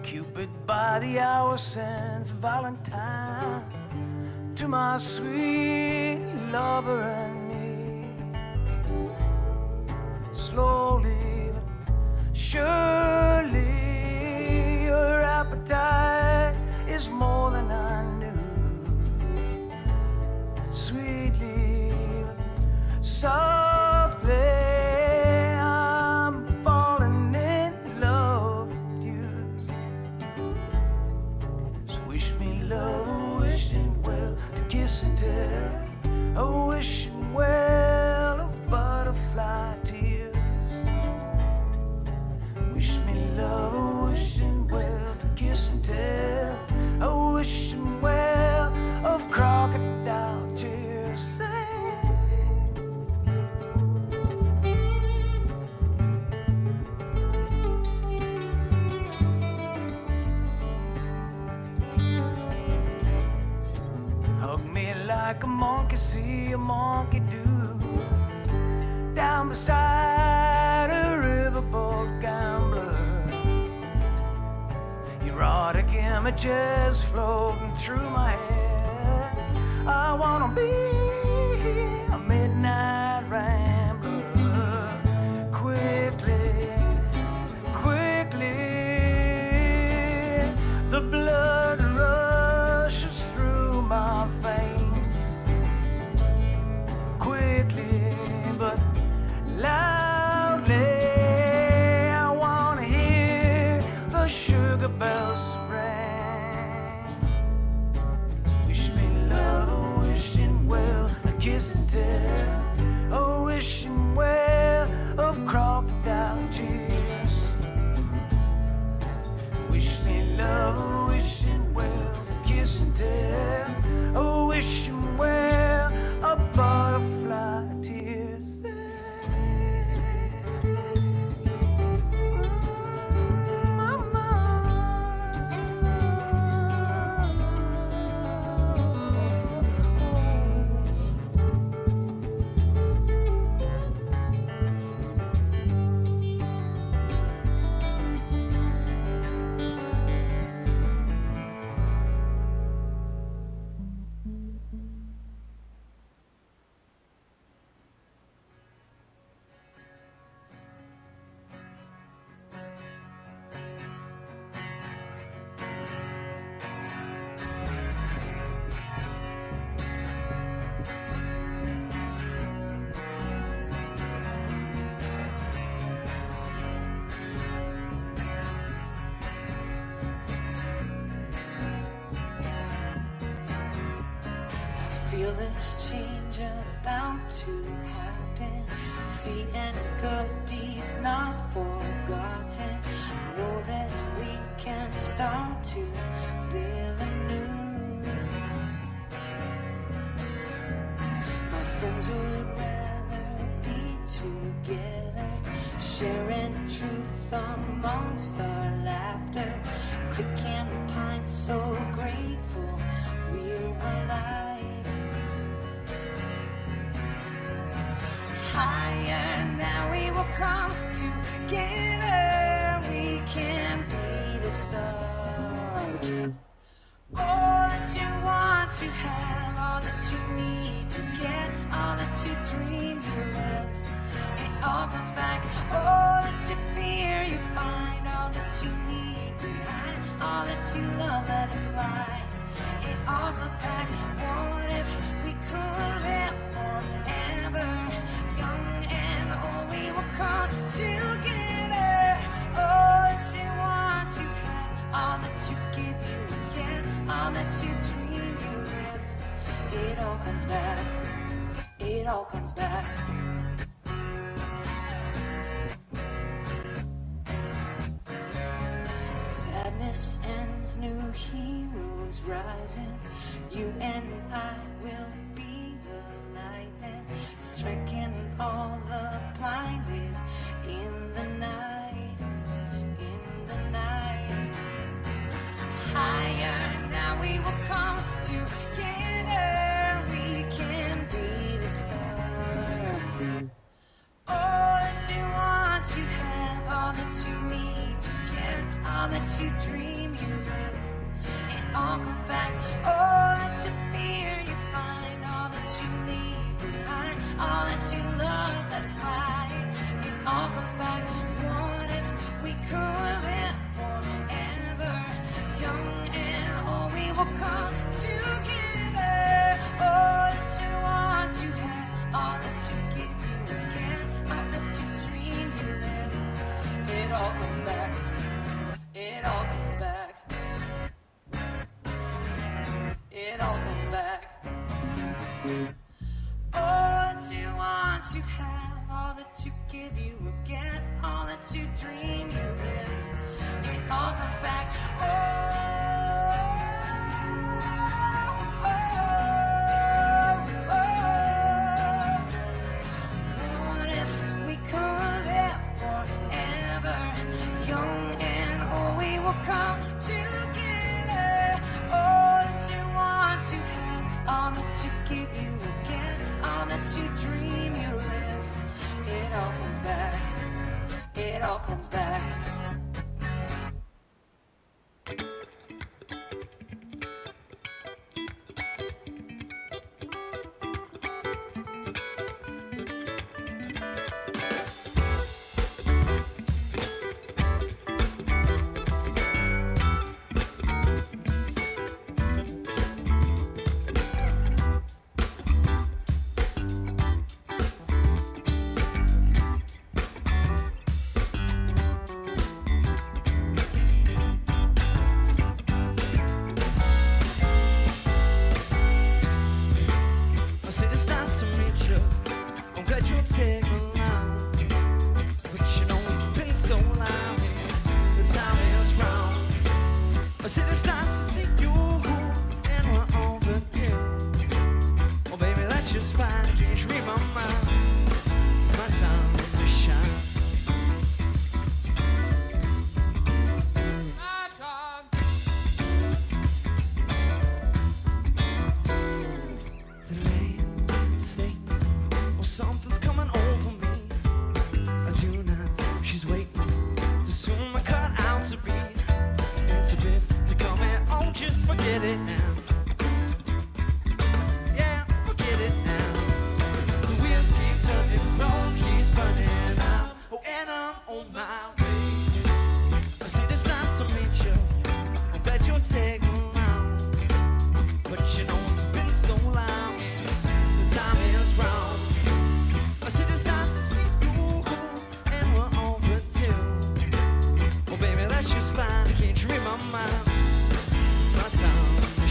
Cupid by the hour sends Valentine to my sweet lover and me. Slowly but surely, your appetite is more than I knew. Sweetly, softly, I'm falling in love with you. So wish me love, wishing well, to kiss and tell, oh, wishing well of butterfly tears. Wish me love, wishing well, to kiss and tell, oh, wishing well of crocodile tears. Hug me like a monkey, see a monkey do. Down beside a riverboat gambler. Erotic images floating through my head. I wanna be a midnight rambler. Quickly, quickly, the blood rushes through my veins. Quickly, but loudly, I wanna hear the sugar bells ring. Wish me love, oh, wishing well, a kiss and tell, oh, wishing well of crocodile tears. Wish me love, oh, wishing well, a kiss and tell, oh, wishing well of butterfly tears. Feel this change about to happen. See and good deeds not forgotten. Know that we can start to live anew. My friends would rather be together, sharing truth amongst our laughter. Clicking pints, so grateful we're alive. Higher now we will come together. We can be the start. Oh, that you want to have all that you need to get, all that you dream you live. It all comes back. All that you fear you find, all that you need behind, all that you love let it fly. It all comes back. What if we could live forever, young and old? We will come together. All that you want you have, all that you give you again, all that you dream you live. It all comes back. It all comes back. Sadness ends, new heroes rising. You and I will be the lightning, striking all the blinded in the night, in the night. Higher now we will come together. We can be the star. All that you want you have, all that you need you get, all that you dream you live. It all comes back. All that you fear you find, all that you leave behind, all that you love that fly. It all comes back. What if we could live forever, young and old? We will come together. All that you want you have, all that you give you again, all that you dream you live. It all comes back. It all comes back. It all comes back. All that you want you have, all that you give you again, all that you dream you live. It all comes back. What if we could live forever, young and old? We will come together. All that you want you have, all that you give you again, all that you dream you live. It all comes back. It all comes back. I said it's nice to meet you. I'm glad you take me along. But you know it's been so long. The time is wrong. I said it's nice to see you, and we're overdue. Oh baby, that's just fine. Can't you read my mind? It's my time to shine. Delay, stay, or something's coming over me. Tonight, she's waiting to soon my cut out to read. It's a bit to come and oh, just forget it now. Yeah, forget it now. The wheels keep turning, road keeps burning out. Oh, and I'm on my way. I said it's nice to meet you. I bet you'll take me along. But you know it's been so long. The time is wrong. I said it's nice to see you, and we're overdue. Oh baby, that's just fine. Can't you read my mind? It's my time to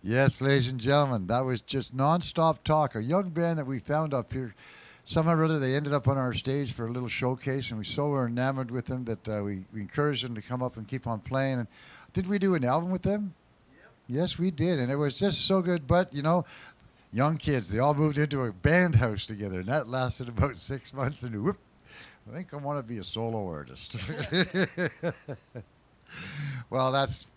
Yes, ladies and gentlemen, that was just non-stop talk. A young band that we found up here. Somehow or other, they ended up on our stage for a little showcase, and we so were enamored with them that we encouraged them to come up and keep on playing. And did we do an album with them? Yep. Yes, we did, and it was just so good. But, you know, young kids, they all moved into a band house together, and that lasted about 6 months, and whoop, I think I want to be a solo artist. Well, that's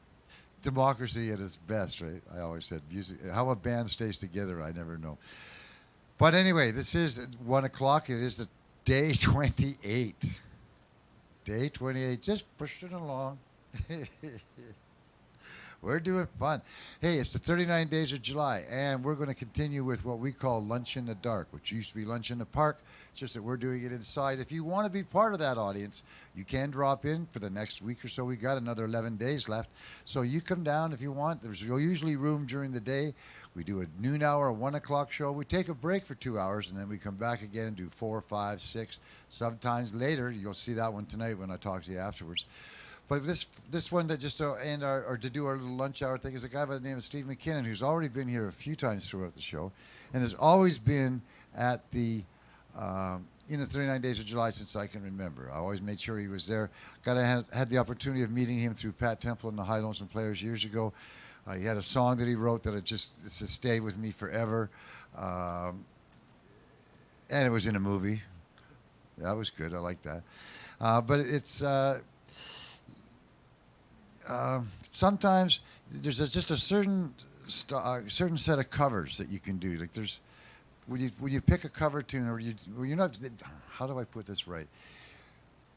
democracy at its best, right? I always said music. How a band stays together, I never know. But anyway, this is 1 o'clock. It is the day 28. Day 28. Just pushing along. We're doing fun. Hey, it's the 39 days of July, and we're going to continue with what we call Lunch in the Dark, which used to be Lunch in the Park, just that we're doing it inside. If you want to be part of that audience, you can drop in for the next week or so. We got another 11 days left. So you come down if you want. There's usually room during the day. We do a noon hour, a 1 o'clock show. We take a break for 2 hours, and then we come back again and do 4, 5, 6. Sometimes later, you'll see that one tonight when I talk to you afterwards. But this one that just to end or to do our little lunch hour thing is a guy by the name of Steve McKinnon, who's already been here a few times throughout the show, and has always been at the in the 39 days of July since I can remember. I always made sure he was there. Had the opportunity of meeting him through Pat Temple and the High Lonesome Players years ago. He had a song that he wrote that it's stayed with me forever, and it was in a movie. That was good. I like that. But it's. Sometimes there's just a certain set of covers that you can do. Like there's when you pick a cover tune, or you're not. How do I put this right?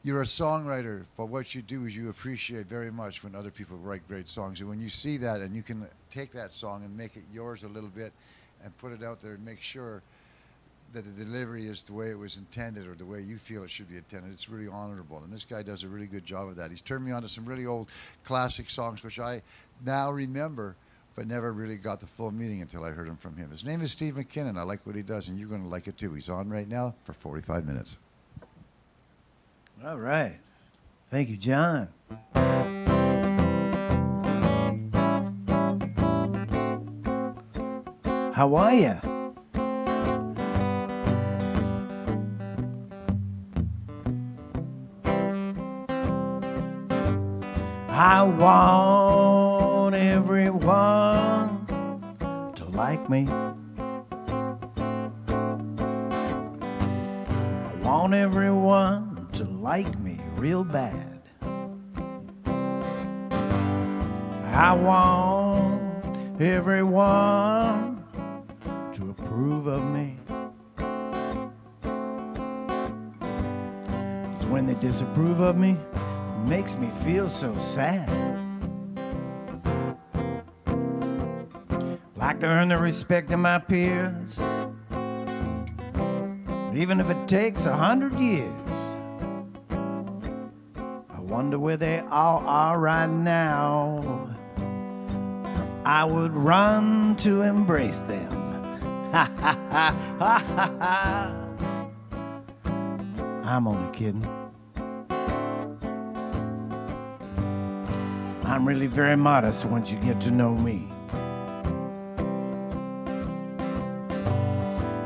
You're a songwriter, but what you do is you appreciate very much when other people write great songs. And when you see that, and you can take that song and make it yours a little bit, and put it out there and make sure that the delivery is the way it was intended or the way you feel it should be intended. It's really honorable, and this guy does a really good job of that. He's turned me on to some really old classic songs, which I now remember, but never really got the full meaning until I heard them from him. His name is Steve McKinnon. I like what he does, and you're going to like it too. He's on right now for 45 minutes. All right. Thank you, John. How are you? I want everyone to like me. I want everyone to like me real bad. I want everyone to approve of me. 'Cause when they disapprove of me, makes me feel so sad. Like to earn the respect of my peers, even if it takes 100 years. I wonder where they all are right now. I would run to embrace them. Ha ha ha ha ha ha. I'm only kidding. I'm really very modest once you get to know me.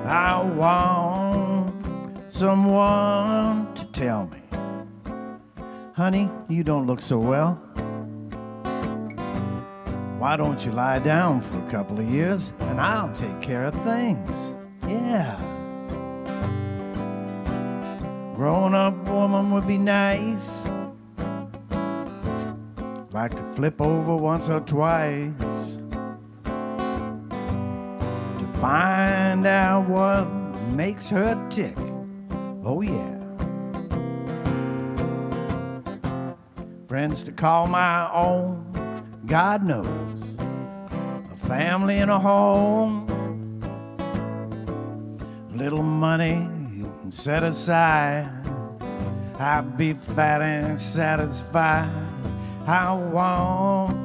I want someone to tell me, honey, you don't look so well. Why don't you lie down for a couple of years and I'll take care of things. Yeah. Grown-up woman would be nice. Like to flip over once or twice to find out what makes her tick. Oh yeah. Friends to call my own, God knows. A family and a home. Little money set aside. I'd be fat and satisfied. I want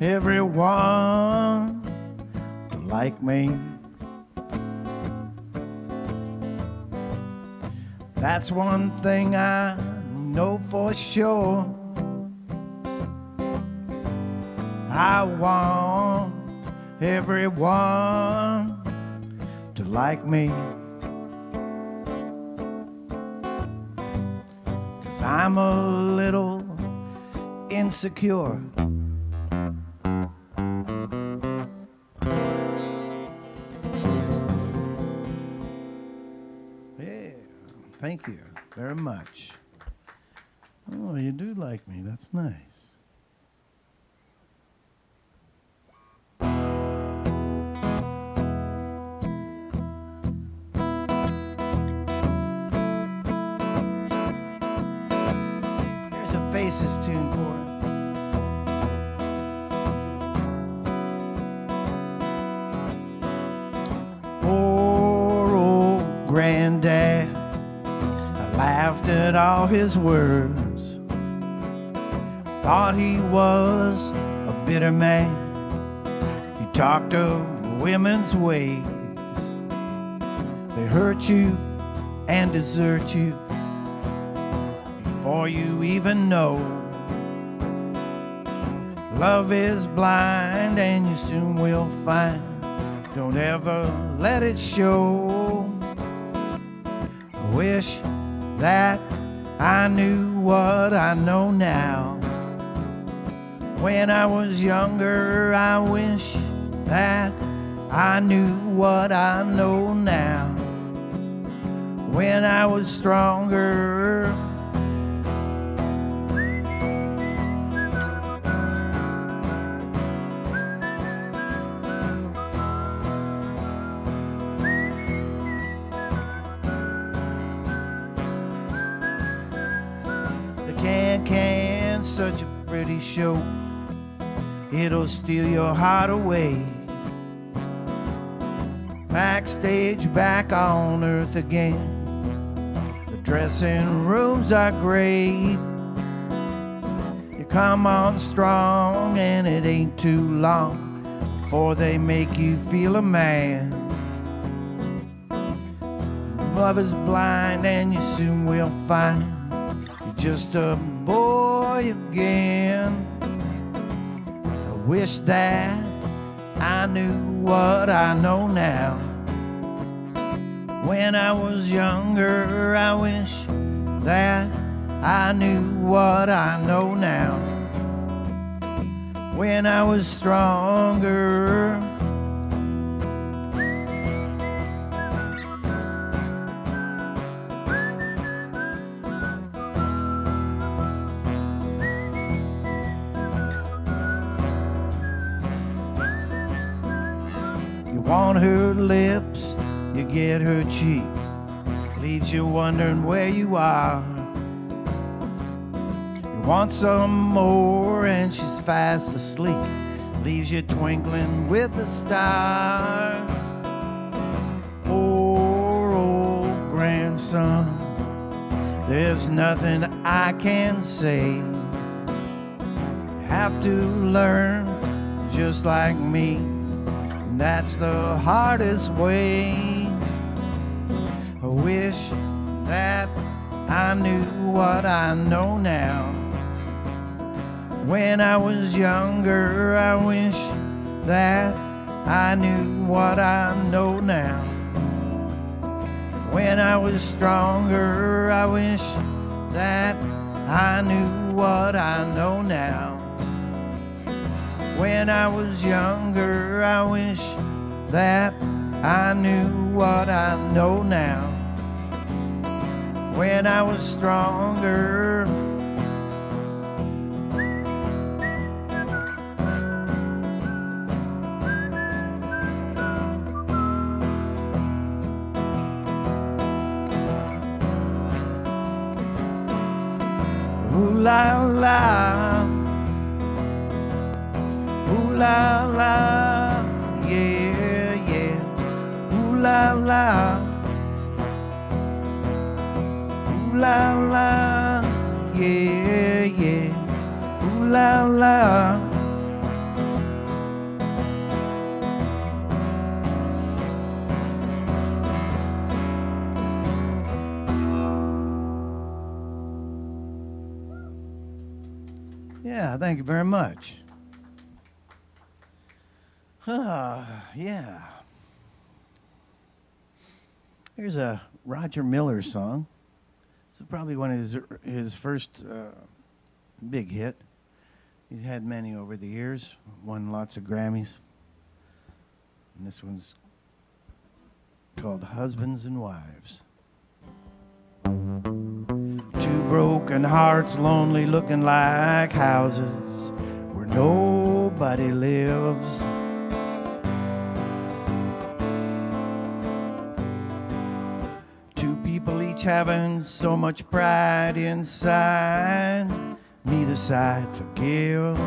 everyone to like me. That's one thing I know for sure. I want everyone to like me. 'Cause I'm a little insecure. Yeah, thank you very much. Oh, you do like me. That's nice. Here's a Faces tune for it. Poor old granddad, I laughed at all his words. Thought he was a bitter man. He talked of women's ways. They hurt you and desert you before you even know. Love is blind and you soon will find. Don't ever let it show. I wish that I knew what I know now. When I was younger, I wish that I knew what I know now. When I was stronger, can, such a pretty show. It'll steal your heart away. Backstage, back on earth again. The dressing rooms are great. You come on strong and it ain't too long before they make you feel a man. Love is blind and you soon will find just a boy again. I wish that I knew what I know now. When I was younger, I wish that I knew what I know now. When I was stronger, want her lips, you get her cheek, leaves you wondering where you are. You want some more and she's fast asleep, leaves you twinkling with the stars. Poor old grandson, there's nothing I can say. You have to learn just like me. That's the hardest way. I wish that I knew what I know now. When I was younger, I wish that I knew what I know now. When I was stronger, I wish that I knew what I know now. When I was younger, I wish that I knew what I know now. When I was stronger, ooh la la. Ooh la la, yeah, yeah. Ooh la la. Ooh la la, yeah, yeah. Ooh la la. Yeah, thank you very much. Yeah. Here's a Roger Miller song. This is probably one of his first big hit. He's had many over the years, won lots of Grammys. And this one's called Husbands and Wives. Two broken hearts, lonely looking like houses where nobody lives. Two people each having so much pride inside, neither side forgives.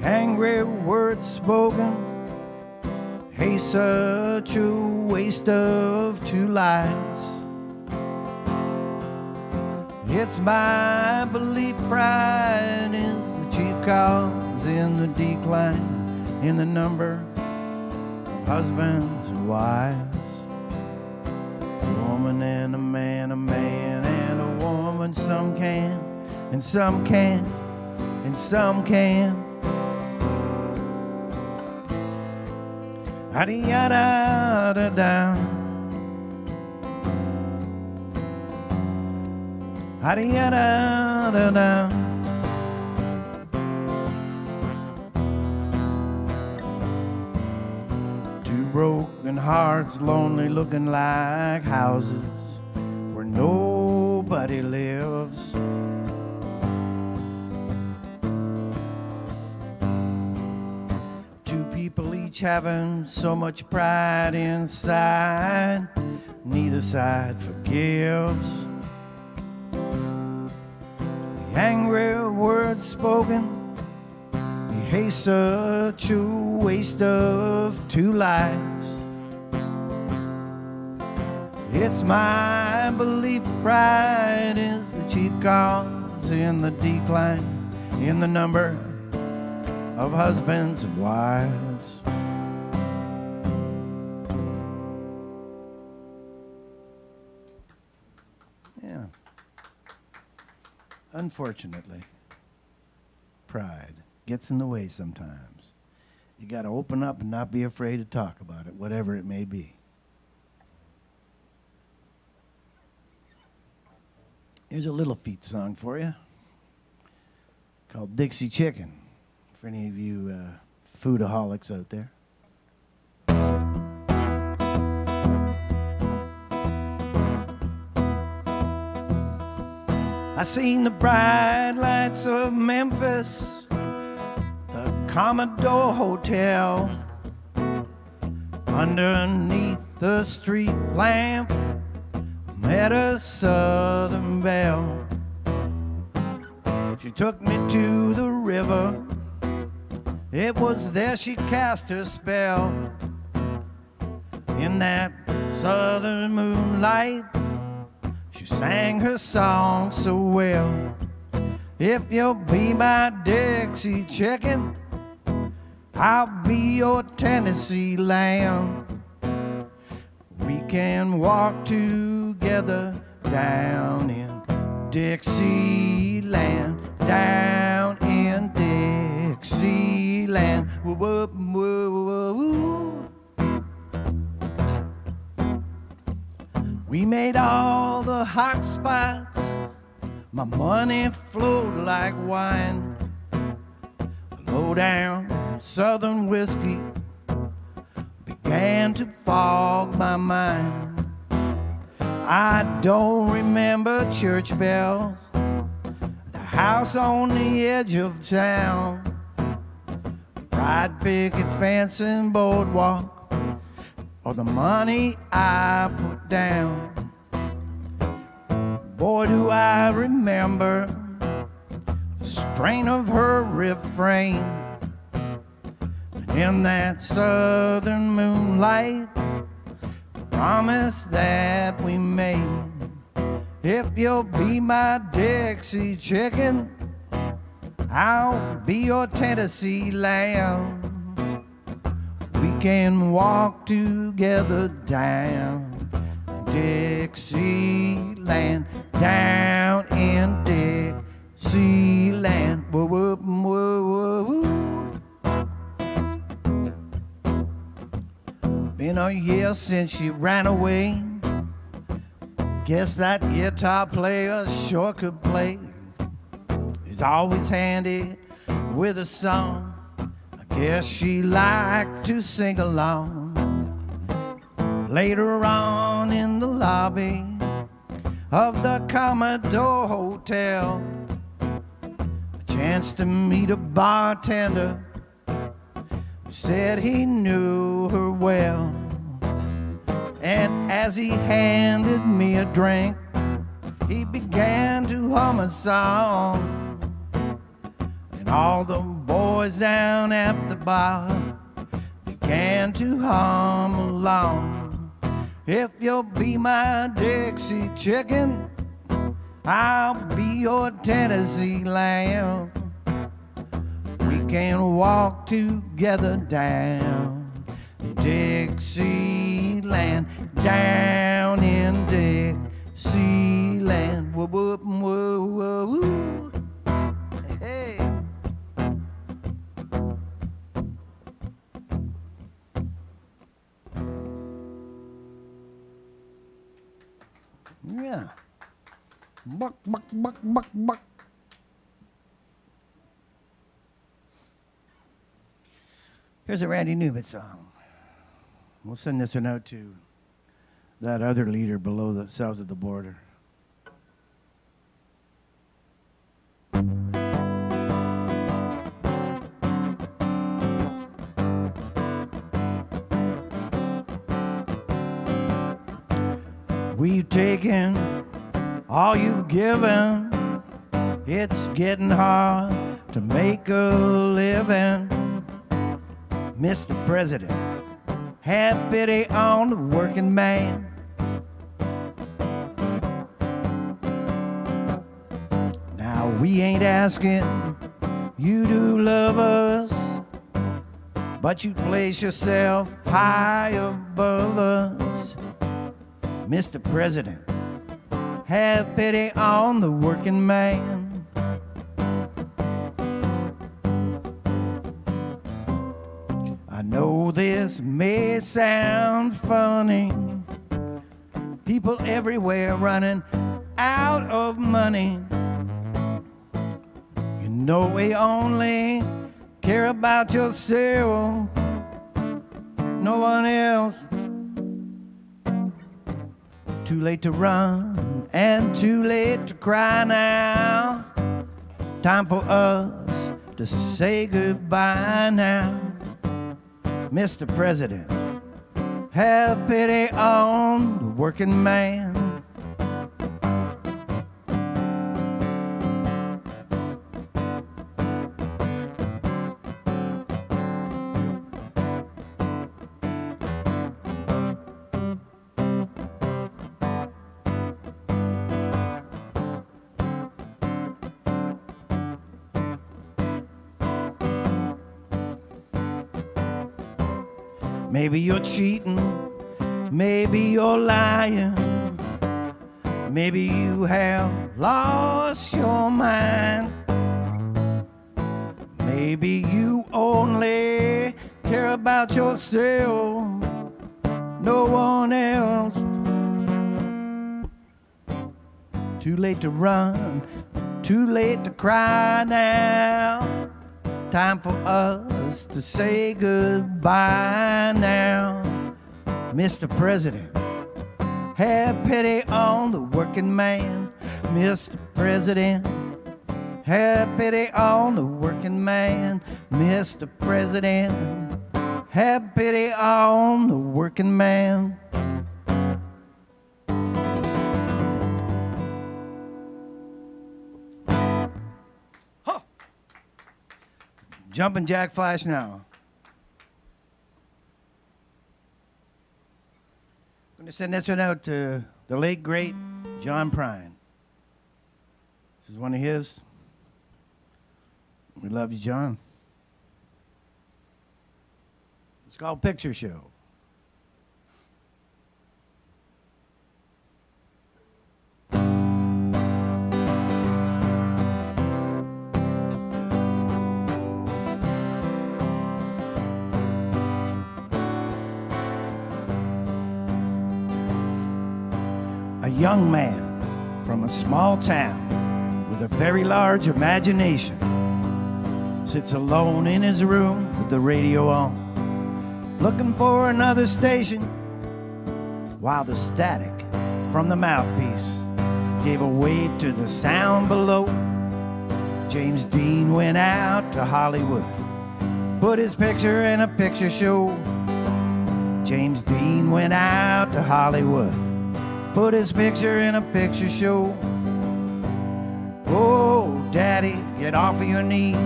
The angry words spoken, hey, such a waste of two lives. It's my belief pride is the chief cause in the decline in the number of husbands and wives. A woman and a man and a woman. Some can and some can't and some can. Hadi-yada-da-da. Hadi-yada-da-da. Two broken hearts, lonely looking like houses where nobody lives. Two people each having so much pride inside, neither side forgives. The angry words spoken, hey, such a waste of two lives. It's my belief pride is the chief cause in the decline in the number of husbands and wives. Yeah. Unfortunately, pride gets in the way sometimes. You got to open up and not be afraid to talk about it, whatever it may be. Here's a Little Feat song for you called Dixie Chicken, for any of you foodaholics out there. I seen the bright lights of Memphis, the Commodore Hotel, underneath the street lamp, met a Southern belle. She took me to the river, it was there she cast her spell. In that southern moonlight, she sang her song so well. If you'll be my Dixie chicken, I'll be your Tennessee lamb. We can walk together down in Dixieland, down in Dixieland. Woo, woo, woo, woo, woo. We made all the hot spots, my money flowed like wine. Low down southern whiskey began to fog my mind. I don't remember church bells, the house on the edge of town, pride picket fence and boardwalk, or the money I put down. Boy, do I remember the strain of her refrain. And in that southern moonlight, the promise that we made. If you'll be my Dixie chicken, I'll be your Tennessee lamb. We can walk together down Dixieland, down in Dixieland. Whoa, whoa, whoa, whoa, whoa. Been a year since she ran away. Guess that guitar player sure could play. He's always handy with a song. I guess she liked to sing along. Later on in the lobby of the Commodore Hotel, a chance to meet a bartender who said he knew her well. And as he handed me a drink, he began to hum a song. And all the boys down at the bar began to hum along. If you'll be my Dixie chicken, I'll be your Tennessee lamb. We can walk together down Dixieland, down in Dixieland. Whoa, whoa, whoa, whoa, whoa. Hey. Yeah. Buck, buck, buck, buck, buck. Here's a Randy Newman song. We'll send this one out to that other leader below the south of the border. We've taken all you've given. It's getting hard to make a living. Mr. President, have pity on the working man. Now we ain't asking you to love us, but you place yourself high above us. Mr. President, have pity on the working man. I know this may sound funny. People everywhere running out of money. You know we only care about yourself, no one else. Too late to run and too late to cry now. Time for us to say goodbye now. Mr. President, have pity on the working man. Maybe you're cheating, maybe you're lying, maybe you have lost your mind. Maybe you only care about yourself, no one else. Too late to run, too late to cry now. Time for us to say goodbye now. Mr. President, have pity on the working man. Mr. President, have pity on the working man. Mr. President, have pity on the working man. Jumping Jack Flash now. I'm going to send this one out to the late, great John Prine. This is one of his. We love you, John. It's called Picture Show. young man from a small town with a very large imagination sits alone in his room with the radio on, looking for another station, while the static from the mouthpiece gave way to the sound below. James Dean went out to Hollywood, put his picture in a picture show. James Dean went out to Hollywood, put his picture in a picture show. Oh, Daddy, get off of your knees.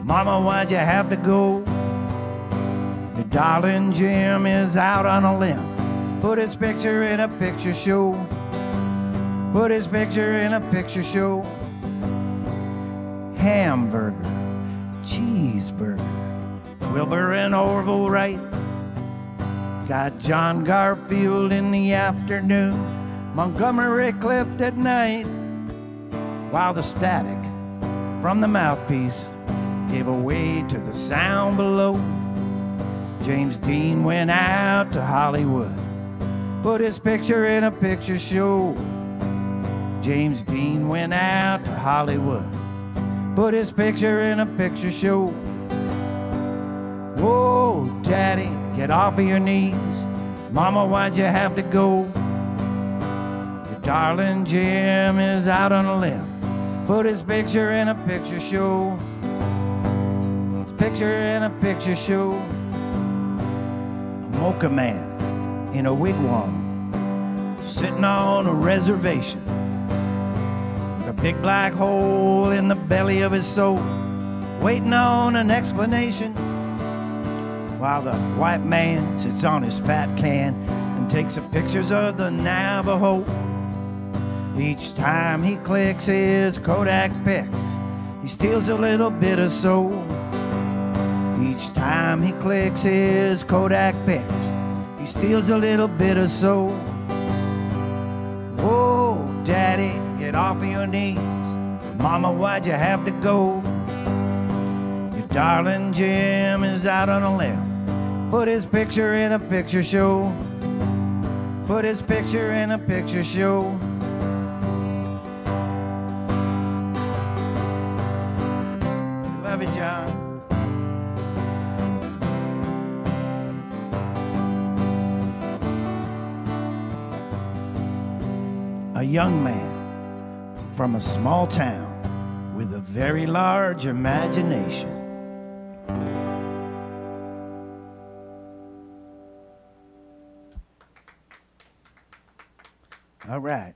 Mama, why'd you have to go? Your darling Jim is out on a limb, put his picture in a picture show. Put his picture in a picture show. Hamburger, cheeseburger, Wilbur and Orville Wright. Got John Garfield in the afternoon, Montgomery Clift at night, while the static from the mouthpiece gave way to the sound below. James Dean went out to Hollywood, put his picture in a picture show. James Dean went out to Hollywood, put his picture in a picture show. Whoa, Daddy, get off of your knees. Mama, why'd you have to go? Your darling Jim is out on a limb, put his picture in a picture show. His picture in a picture show. A mocha man in a wigwam, sitting on a reservation, a big black hole in the belly of his soul, waiting on an explanation, while the white man sits on his fat can and takes some pictures of the Navajo. Each time he clicks his Kodak pics, he steals a little bit of soul. Each time he clicks his Kodak pics, he steals a little bit of soul. Whoa, Daddy, get off of your knees. Mama, why'd you have to go? Your darling Jim is out on a limb, put his picture in a picture show. Put his picture in a picture show. Love you, John. A young man from a small town with a very large imagination. All right.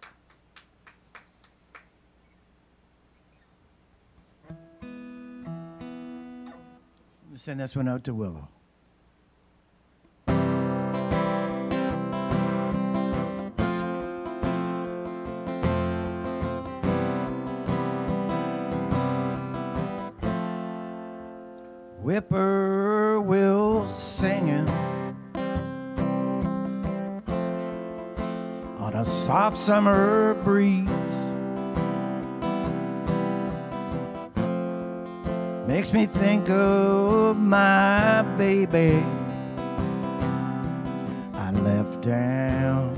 We'll send this one out to Willow. Whippoorwill singing on a soft summer breeze makes me think of my baby I left down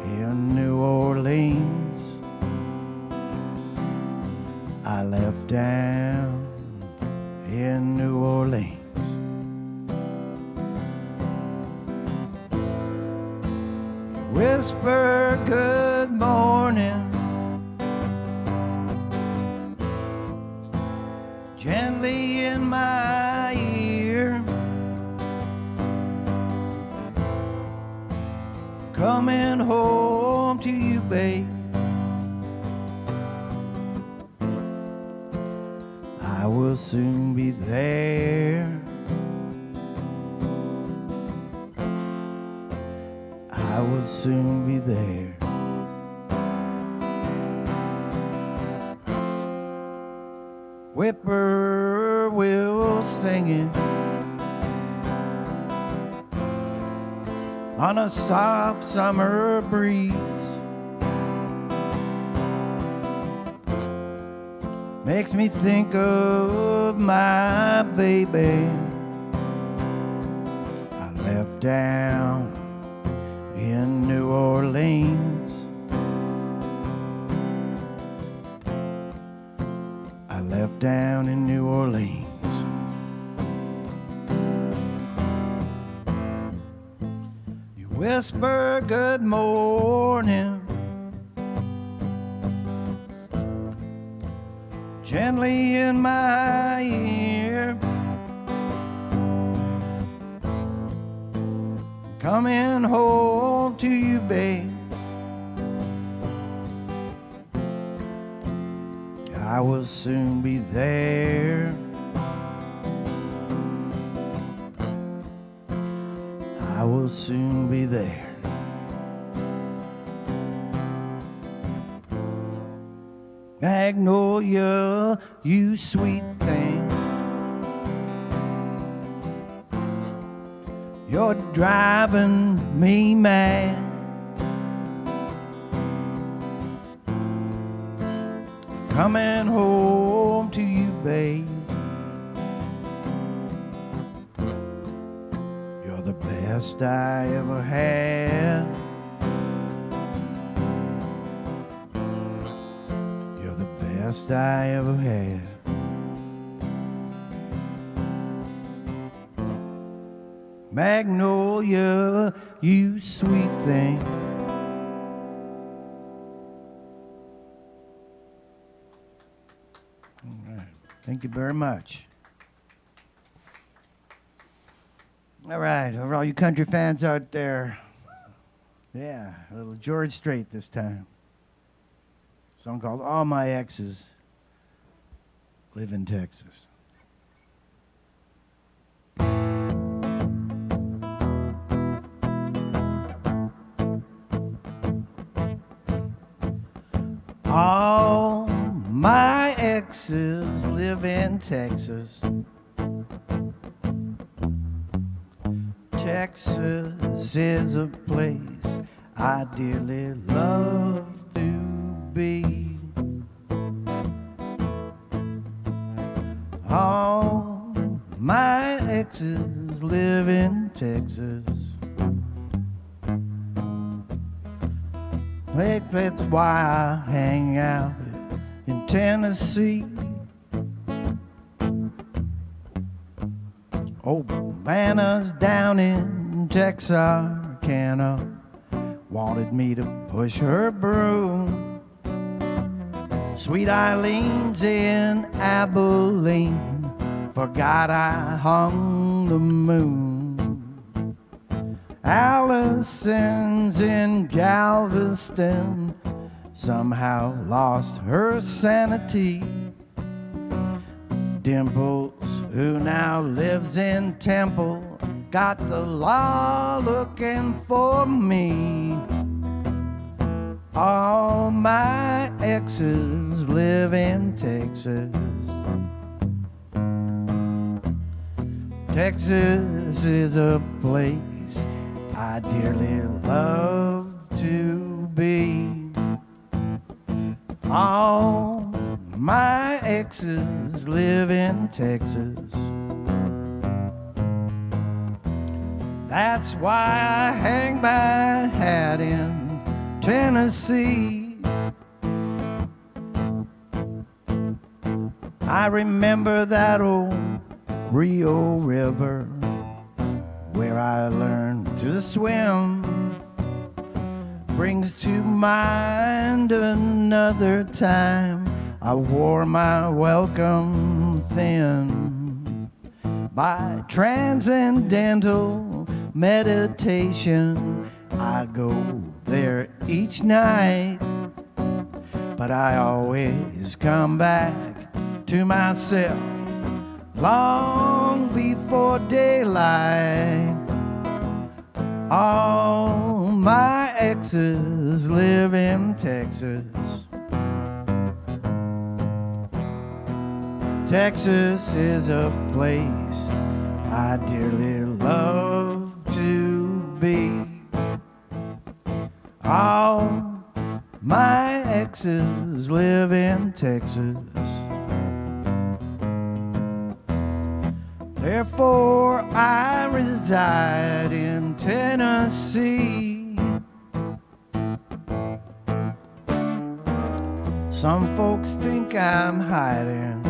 in New Orleans. I left down in New Orleans. Whisper good morning gently in my ear, coming home to you, babe. I will soon be there. I will soon be there. Whippoorwill singing on a soft summer breeze makes me think of my baby I left down in New Orleans. whisper good morning gently in my ear. Coming home to you, babe. I will soon be there. I will soon be there. Magnolia, you sweet thing, you're driving me mad. Coming home to you, babe. You're the best I ever had. You're the best I ever had. Magnolia, you sweet thing. All right. Thank you very much. All right, for all you country fans out there, yeah, a little George Strait this time. A song called All My Exes Live in Texas. All my exes live in Texas. Texas is a place I dearly love to be. All my exes live in Texas. That's why I hang out in Tennessee. Oh, Banna's down in Texarkana wanted me to push her broom. Sweet Eileen's in Abilene forgot I hung the moon. Allison's in Galveston somehow lost her sanity. Dimples, who now lives in Temple, got the law looking for me. All my exes live in Texas. Texas is a place I dearly love to be. All my exes live in Texas. That's why I hang my hat in Tennessee. I remember that old Rio River where I learned to swim. Brings to mind another time I wore my welcome thin. By transcendental meditation, I go there each night, but I always come back to myself long before daylight. All my exes live in Texas. Texas is a place I dearly love to be. All my exes live in Texas. Therefore I reside in Tennessee. Some folks think I'm hiding.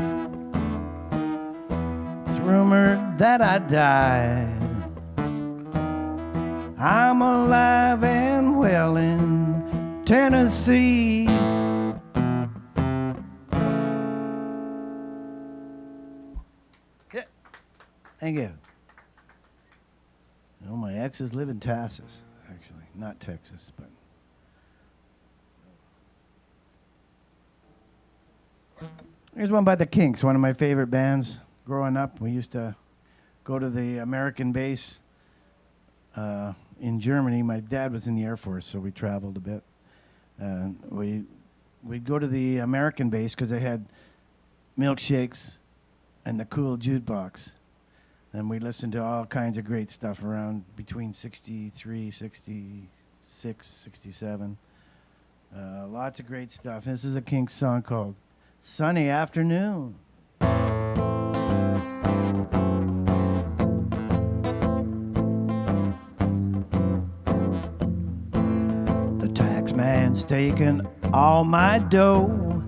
It's rumored that I died. I'm alive and well in Tennessee. Yeah. Thank you. You know, my exes live in Tassus, actually. Not Texas, but. Here's one by the Kinks, one of my favorite bands. Growing up, we used to go to the American base in Germany. My dad was in the Air Force, so we traveled a bit. We'd go to the American base because they had milkshakes and the cool jukebox. And we listened to all kinds of great stuff around between 63, 66, 67. Lots of great stuff. This is a Kinks song called Sunny Afternoon. The tax man's taken all my dough,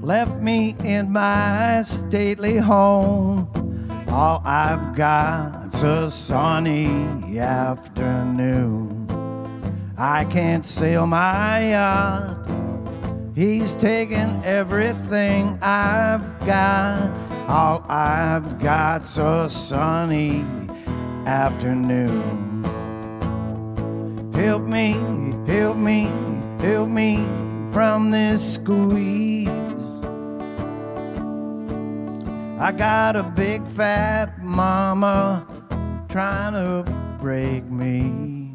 left me in my stately home. All I've got's a sunny afternoon. I can't sail my yacht. He's taken everything I've got. All I've got's a sunny afternoon. Help me, help me, help me from this squeeze. I got a big fat mama trying to break me.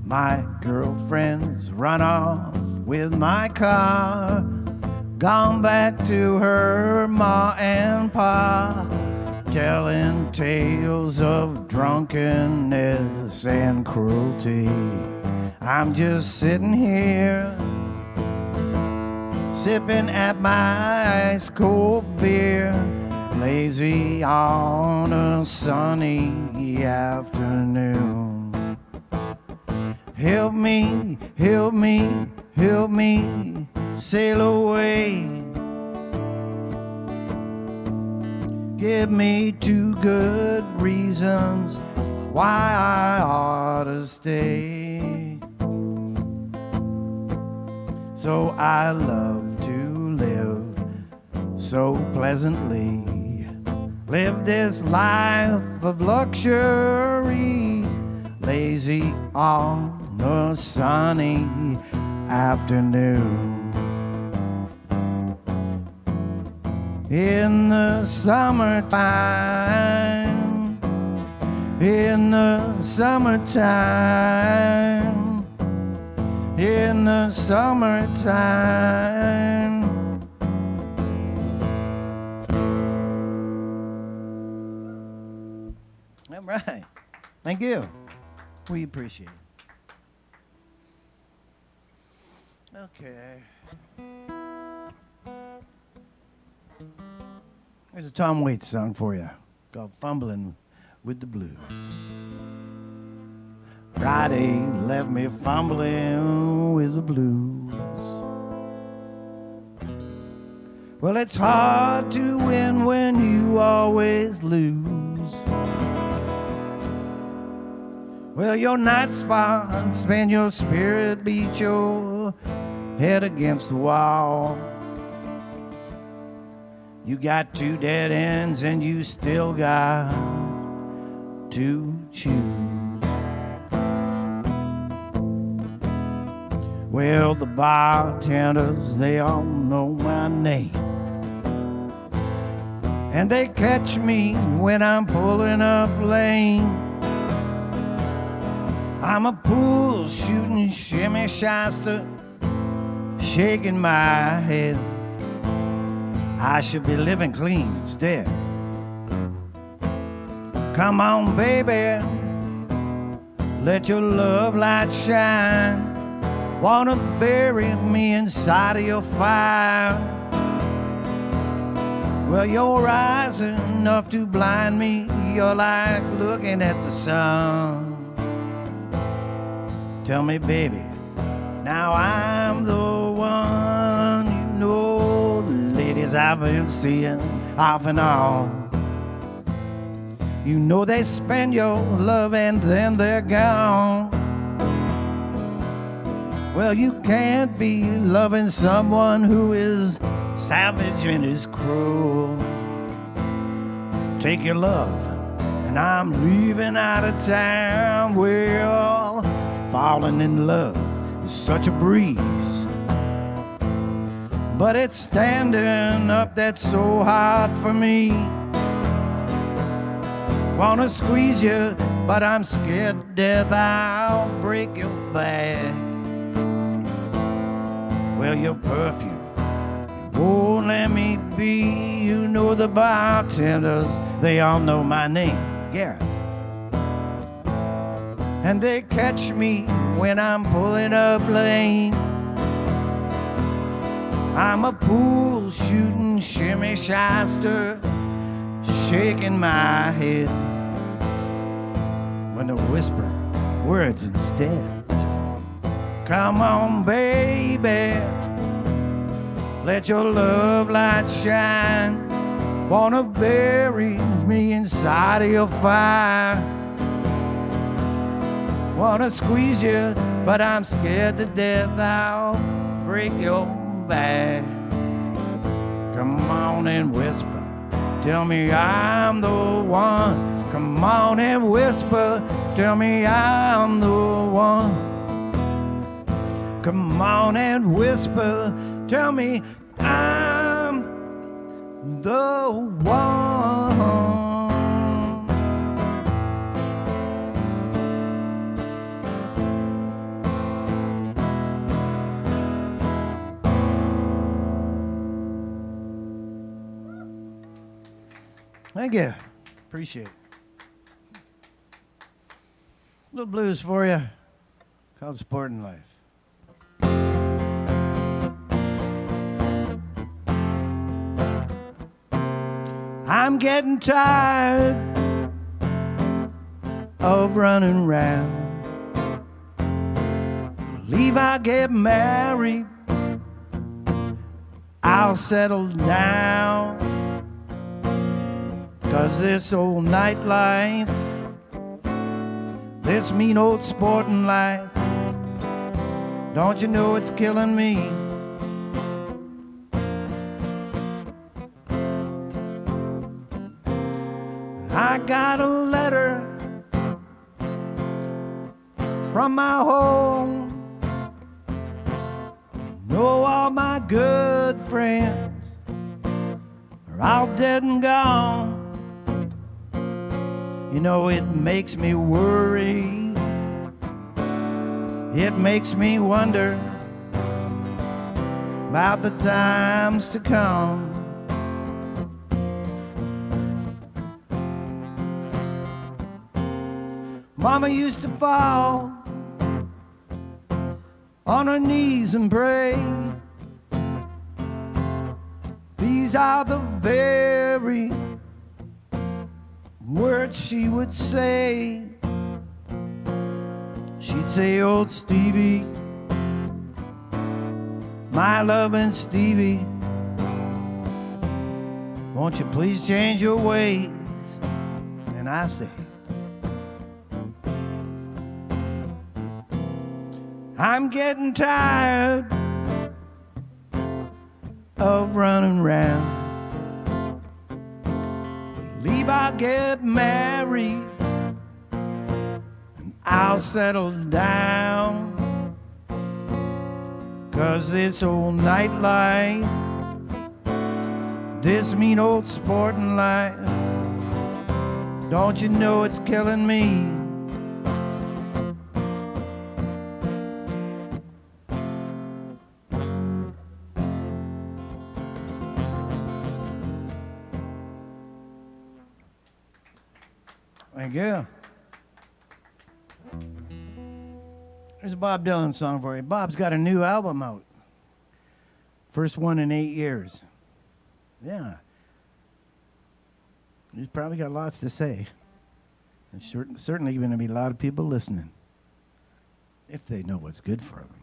My girlfriend's run off with my car, gone back to her ma and pa, telling tales of drunkenness and cruelty. I'm just sitting here, sipping at my ice cold beer, lazy on a sunny afternoon. Help me, help me, help me sail away. Give me 2 good reasons why I ought to stay. So I love to live so pleasantly, live this life of luxury, lazy on a sunny afternoon. In the summertime, in the summertime, in the summertime. All right. Thank you. We appreciate it. Okay. Here's a Tom Waits song for you called Fumbling with the Blues. Friday left me fumbling with the blues. Well, it's hard to win when you always lose. Well, your night spots spin your spirit, beat your head against the wall. You got 2 dead ends and you still got to choose. Well, the bartenders, they all know my name, and they catch me when I'm pulling up lane. I'm a pool shooting shimmy shyster, shaking my head. I should be living clean instead. Come on, baby, let your love light shine. Wanna bury me inside of your fire? Well, your eyes are enough to blind me. You're like looking at the sun. Tell me, baby, now I'm the one. You know the ladies 'cause I've been seeing off and on. You know they spend your love and then they're gone. Well, you can't be loving someone who is savage and is cruel. Take your love, and I'm leaving out of town. Well, falling in love is such a breeze, but it's standing up that's so hard for me. Wanna squeeze you, but I'm scared to death I'll break your back. Well, your perfume won't let me be. You know the bartenders, they all know my name, Garrett. And they catch me when I'm pulling up lane. I'm a pool shooting shimmy shyster, shaking my head when they whisper words instead. Come on, baby, let your love light shine. Wanna bury me inside of your fire. Wanna squeeze you, but I'm scared to death I'll break your back. Come on and whisper, tell me I'm the one. Come on and whisper, tell me I'm the one. Come on and whisper, tell me I'm the one. Thank you. Appreciate it. Little blues for you called Sporting Life. I'm getting tired of running round. Believe I'll get married, I'll settle down. 'Cause this old nightlife, this mean old sporting life, don't you know it's killing me? I got a letter from my home. You know all my good friends are all dead and gone. You know it makes me worry. It makes me wonder about the times to come. Mama used to fall on her knees and pray. These are the very words she would say. She'd say, old Stevie, my loving Stevie, won't you please change your ways? And I say, I'm getting tired of running round. Believe I'll get married and I'll settle down. 'Cause this old nightlife, this mean old sporting life, don't you know it's killing me? Thank you. There's a Bob Dylan song for you. Bob's got a new album out. First one in 8 years. Yeah. He's probably got lots to say. And certainly going to be a lot of people listening. If they know what's good for them.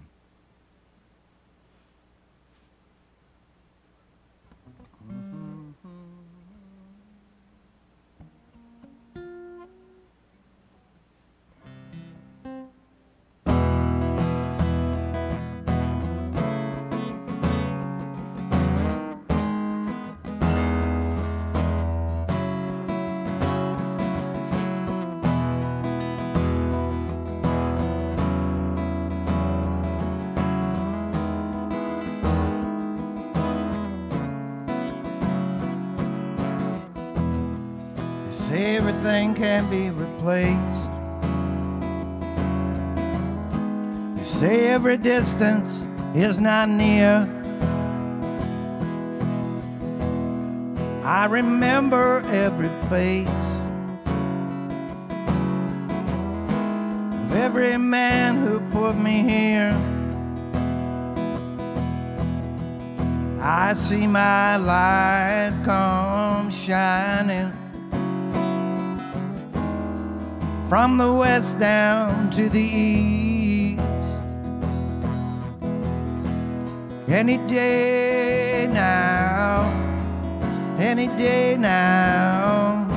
They say everything can be replaced. They say every distance is not near. I remember every face of every man who put me here. I see my light come shining from the west down to the east. Any day now, any day now,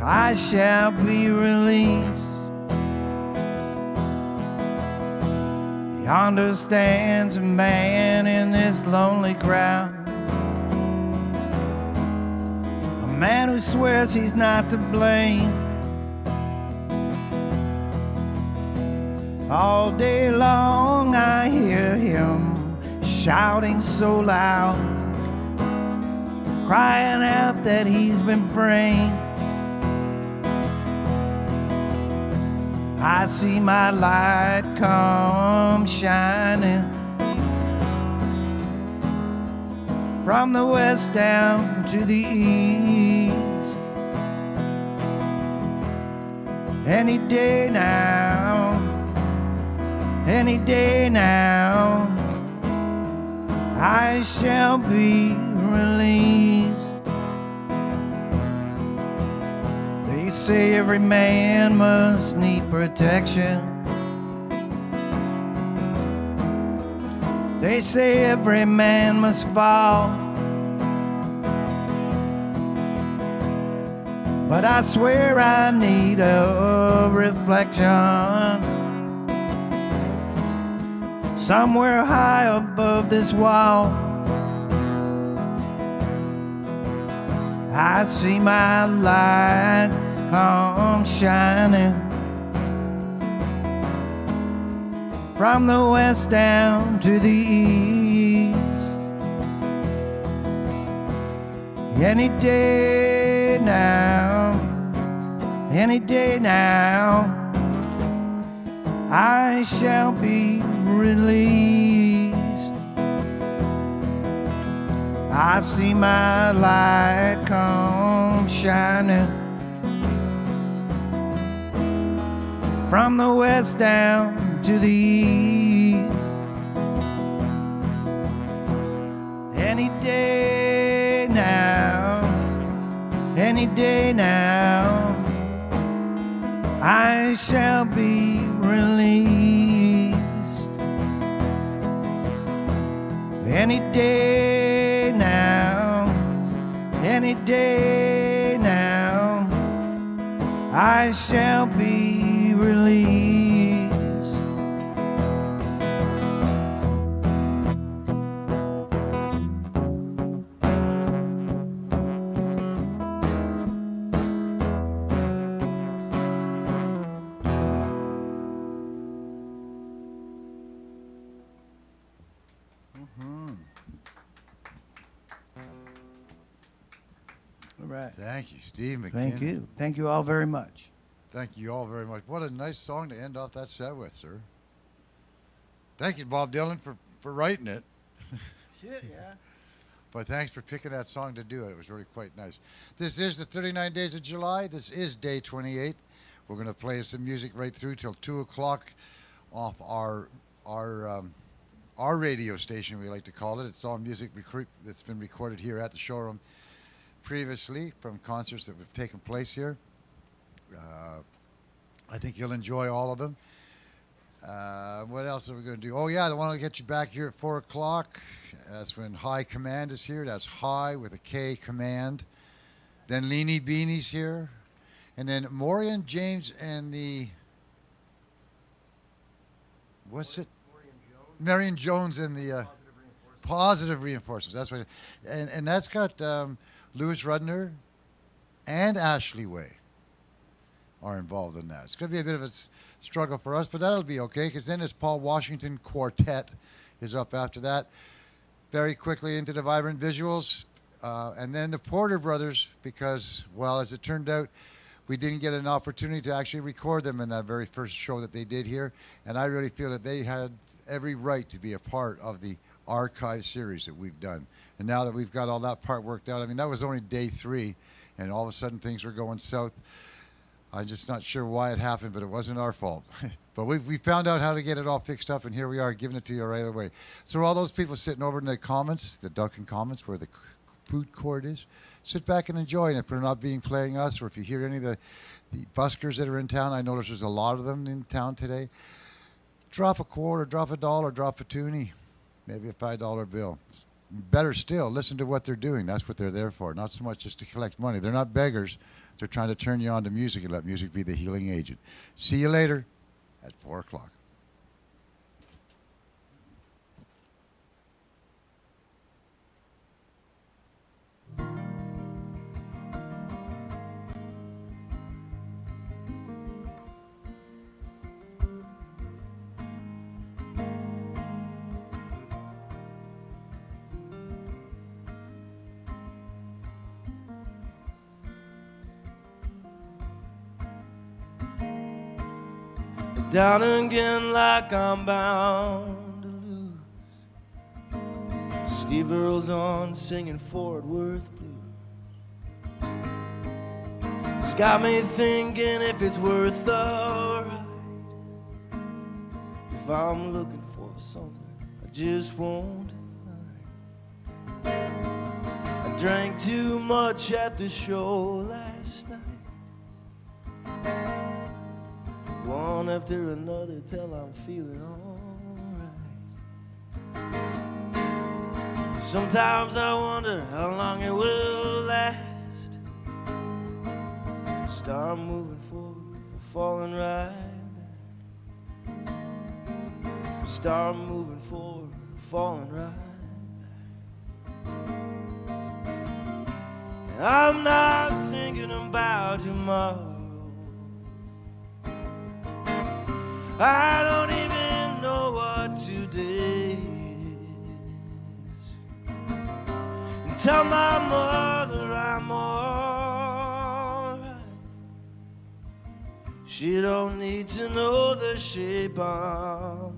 I shall be released. Yonder stands a man in this lonely crowd, a man who swears he's not to blame. All day long I hear him shouting so loud, crying out that he's been framed. I see my light come shining from the west down to the east. Any day now, any day now, I shall be released. They say every man must need protection. They say every man must fall. But I swear I need a reflection somewhere high above this wall. I see my light come shining from the west down to the east. Any day now, any day now, I shall be released. I see my light come shining from the west down to the east. Any day now, any day now, I shall be released. Any day now, any day now, I shall be released. All right. Thank you, Steve McKinnon. Thank you. Thank you all very much. Thank you all very much. What a nice song to end off that set with, sir. Thank you, Bob Dylan, for writing it. Shit, yeah. But thanks for picking that song to do it. It was really quite nice. This is the 39 Days of July. This is day 28. We're going to play some music right through till 2 o'clock off our radio station, we like to call it. It's all music that's been recorded here at the showroom previously from concerts that have taken place here. I think you'll enjoy all of them. What else are we going to do? Oh, yeah, I want to get you back here at 4 o'clock. That's when High Command is here. That's High with a K, Command. Then Leanie Beanie's here. And then Maureen James and the... What's it? Marion Jones and the... Positive Reinforcements. That's right. And that's got Louis Rudner and Ashley Way are involved in that. It's going to be a bit of a struggle for us, but that'll be okay, because then it's Paul Washington Quartet is up after that. Very quickly into the Vibrant Visuals. And then the Porter brothers, because, well, as it turned out, we didn't get an opportunity to actually record them in that very first show that they did here. And I really feel that they had every right to be a part of the archive series that we've done. And now that we've got all that part worked out, I mean, that was only day 3, and all of a sudden things were going south. I'm just not sure why it happened, but it wasn't our fault. But we found out how to get it all fixed up, and here we are giving it to you right away. So all those people sitting over in the Commons, the Duncan Commons, where the food court is, sit back and enjoy. And if they're not being playing us, or if you hear any of the buskers that are in town, I notice there's a lot of them in town today, drop a quarter, drop a dollar, drop a toonie, maybe a $5 bill. Better still, listen to what they're doing. That's what they're there for, not so much just to collect money. They're not beggars. They're trying to turn you on to music and let music be the healing agent. See you later at 4 o'clock. Down again like I'm bound to lose. Steve Earle's on singing Fort Worth blues. It's got me thinking if it's worth the ride. If I'm looking for something I just won't find. I drank too much at the show last night. One after another till I'm feeling alright. Sometimes I wonder how long it will last. Start moving forward, falling right back. Start moving forward, falling right back. And I'm not thinking about tomorrow. I don't even know what today is. And tell my mother I'm alright. She don't need to know the shape I'm in.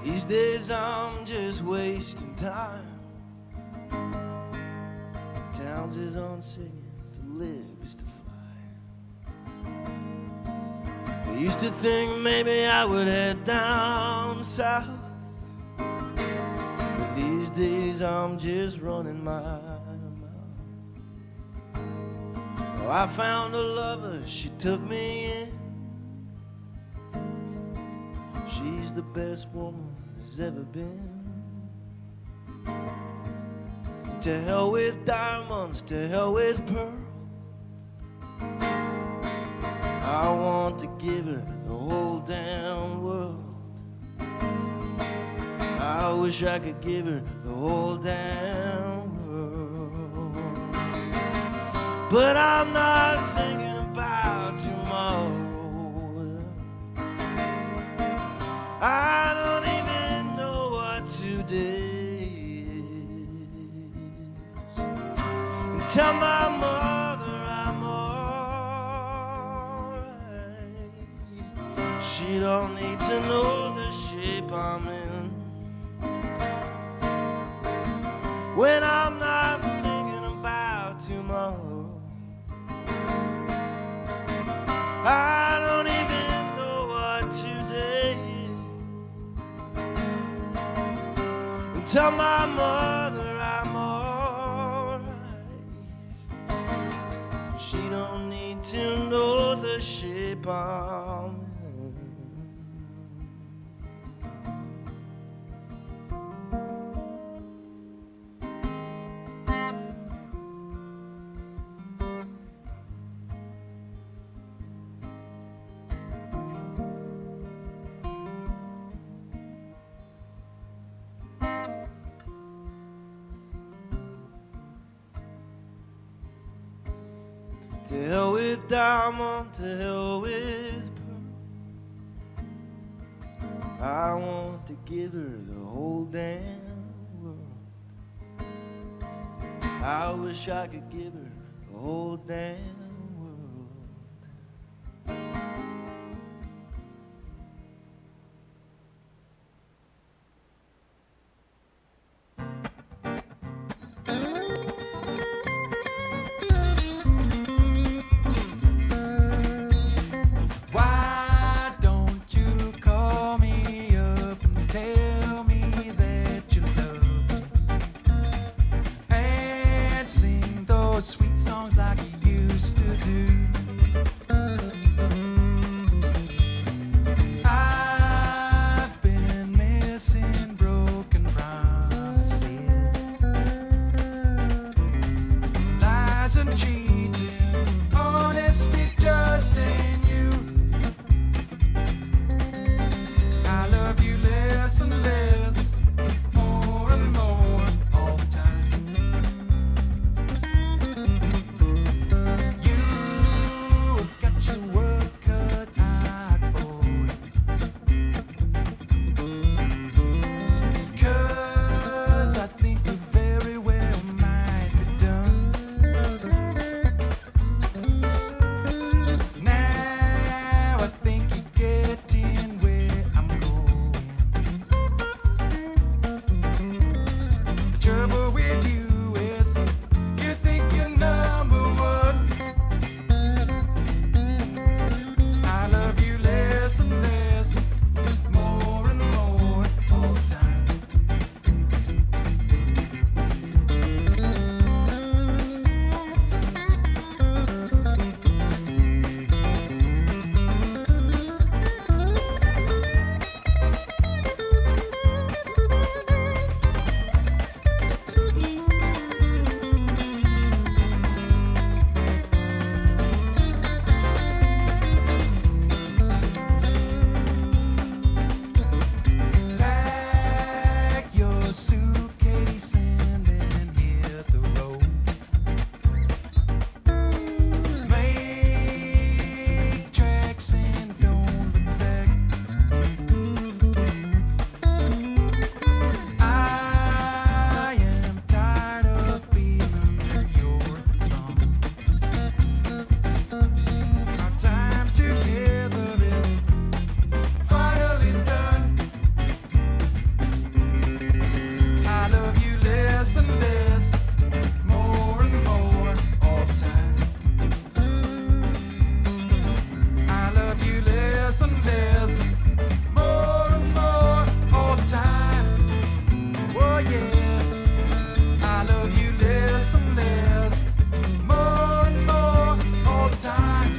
These days I'm just wasting time. Towns is on singing, to live is to fly. I used to think maybe I would head down south, but these days I'm just running my mouth. Oh, I found a lover, she took me in. She's the best woman there's ever been. To hell with diamonds, to hell with pearl. I want to give her the whole damn world. I wish I could give her the whole damn world. But I'm not thinking about tomorrow. I don't even know what today is. And tell my mother I'm alright. She don't need to know the shape I'm in. When I'm not thinking about tomorrow, I don't even know what today is. Tell my mother I'm alright. She don't need to know the shape I'm in. To hell with diamond, to hell with pearl. I want to give her the whole damn world. I wish I could give her the whole damn world. Why don't you call me up and tell me that you love me and sing those sweet songs like you used to do? I've been missing broken promises, lies and cheating, honesty just ain't you. I love you less and less, more and more all the time. You've got your work cut out for you, 'cause I think we very well might be done. Now I think you're getting where I'm going. The trouble with you is you think you're number one. I love you less and less, more and more all the time. Pack your suitcase and then hit the road. Make tracks and don't look back. I am tired of being under your thumb. Our time together is finally done. I love you less and less, more and more all the time. I love you less and less, more and more all the time. Oh yeah, I love you less and less, more and more all the time.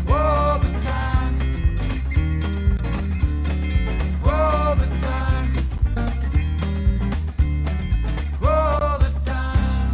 All the time. All the time. All the time.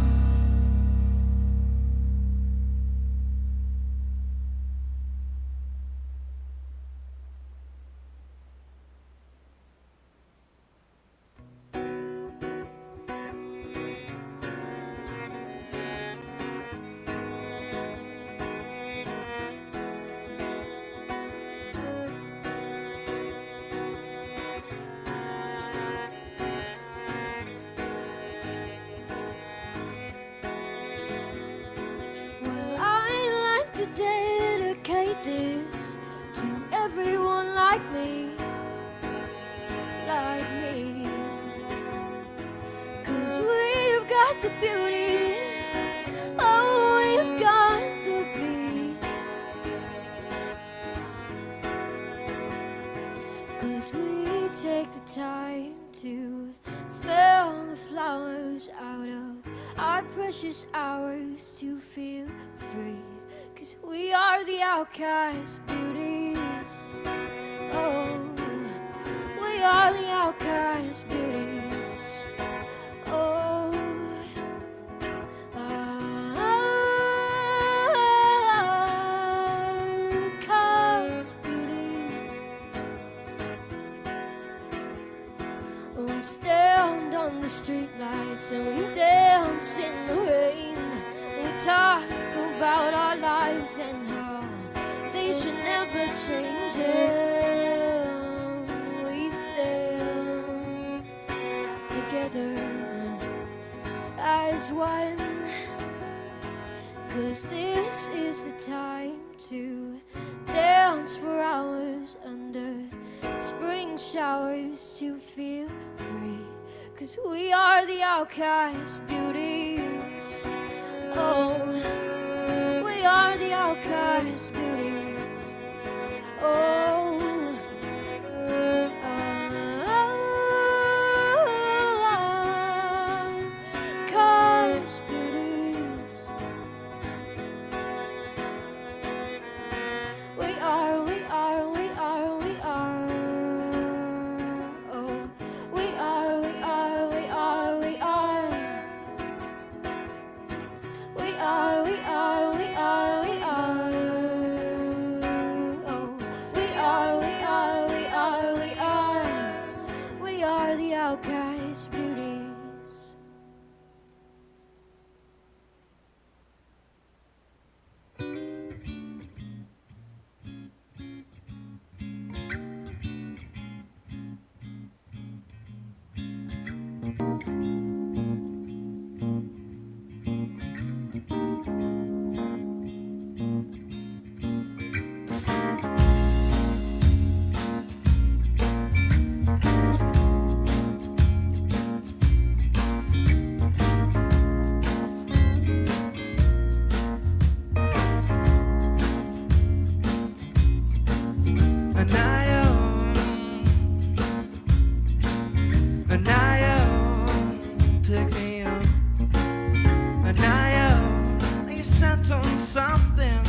Well, I'd like to dedicate this to everyone like me. 'Cause we've got the beauty, oh, we've got the beat. 'Cause we take the time to smell the flowers out of our precious hours to feel free. 'Cause we are the outcast beauties. Oh, we are the outcast beauties. Oh, outcast beauties. We stand on the streetlights and we dance in the rain. We talk about our lives and how they should never change it. We stand together as one, 'cause this is the time to dance for hours under spring showers to feel free. 'Cause we are the outcast beauties. Oh, we are the outcast beauties. Oh, outcast beauties. We are, we are, we are, we are. Oh, we are, we are, we are, we are. We are, we are, we are, we are. Oh, we are, we are, we are, we are. We are the outcast beauties. Take me on. You sent on something.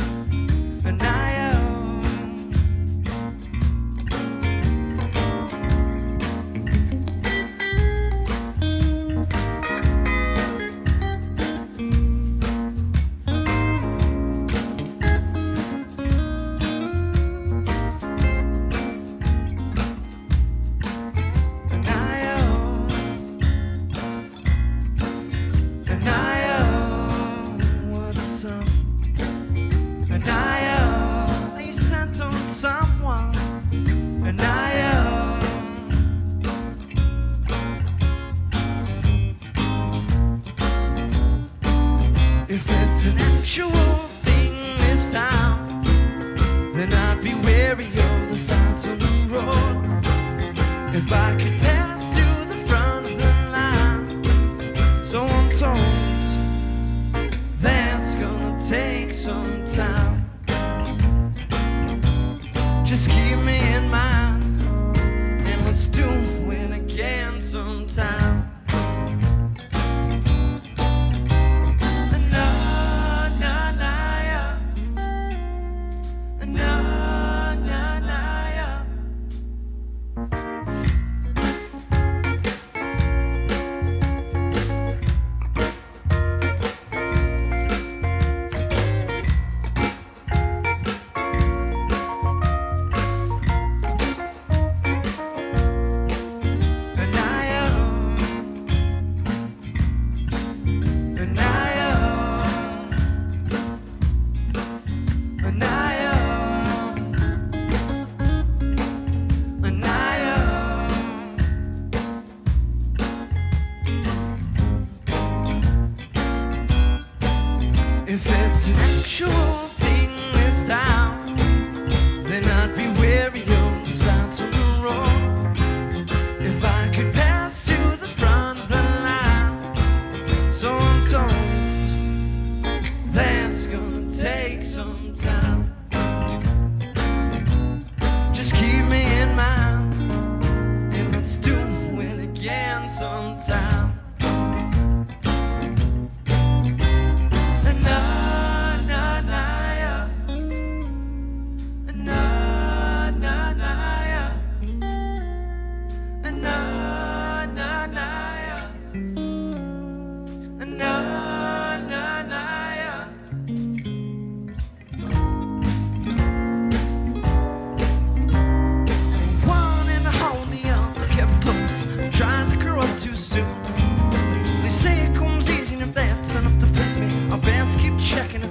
You sent on someone. If it's an actual thing this time, then I'd be wary of the signs on the road. If I could pass to the front of the line, so I'm told, that's gonna take some time. Just keep me in mind, and let's do it again sometime. If it's an actual thing this time, then I'd be wary of the signs on the road. If I could pass to the front of the line, so I'm told, that's gonna take some time. Just keep me in mind, and let's do it again sometime. checking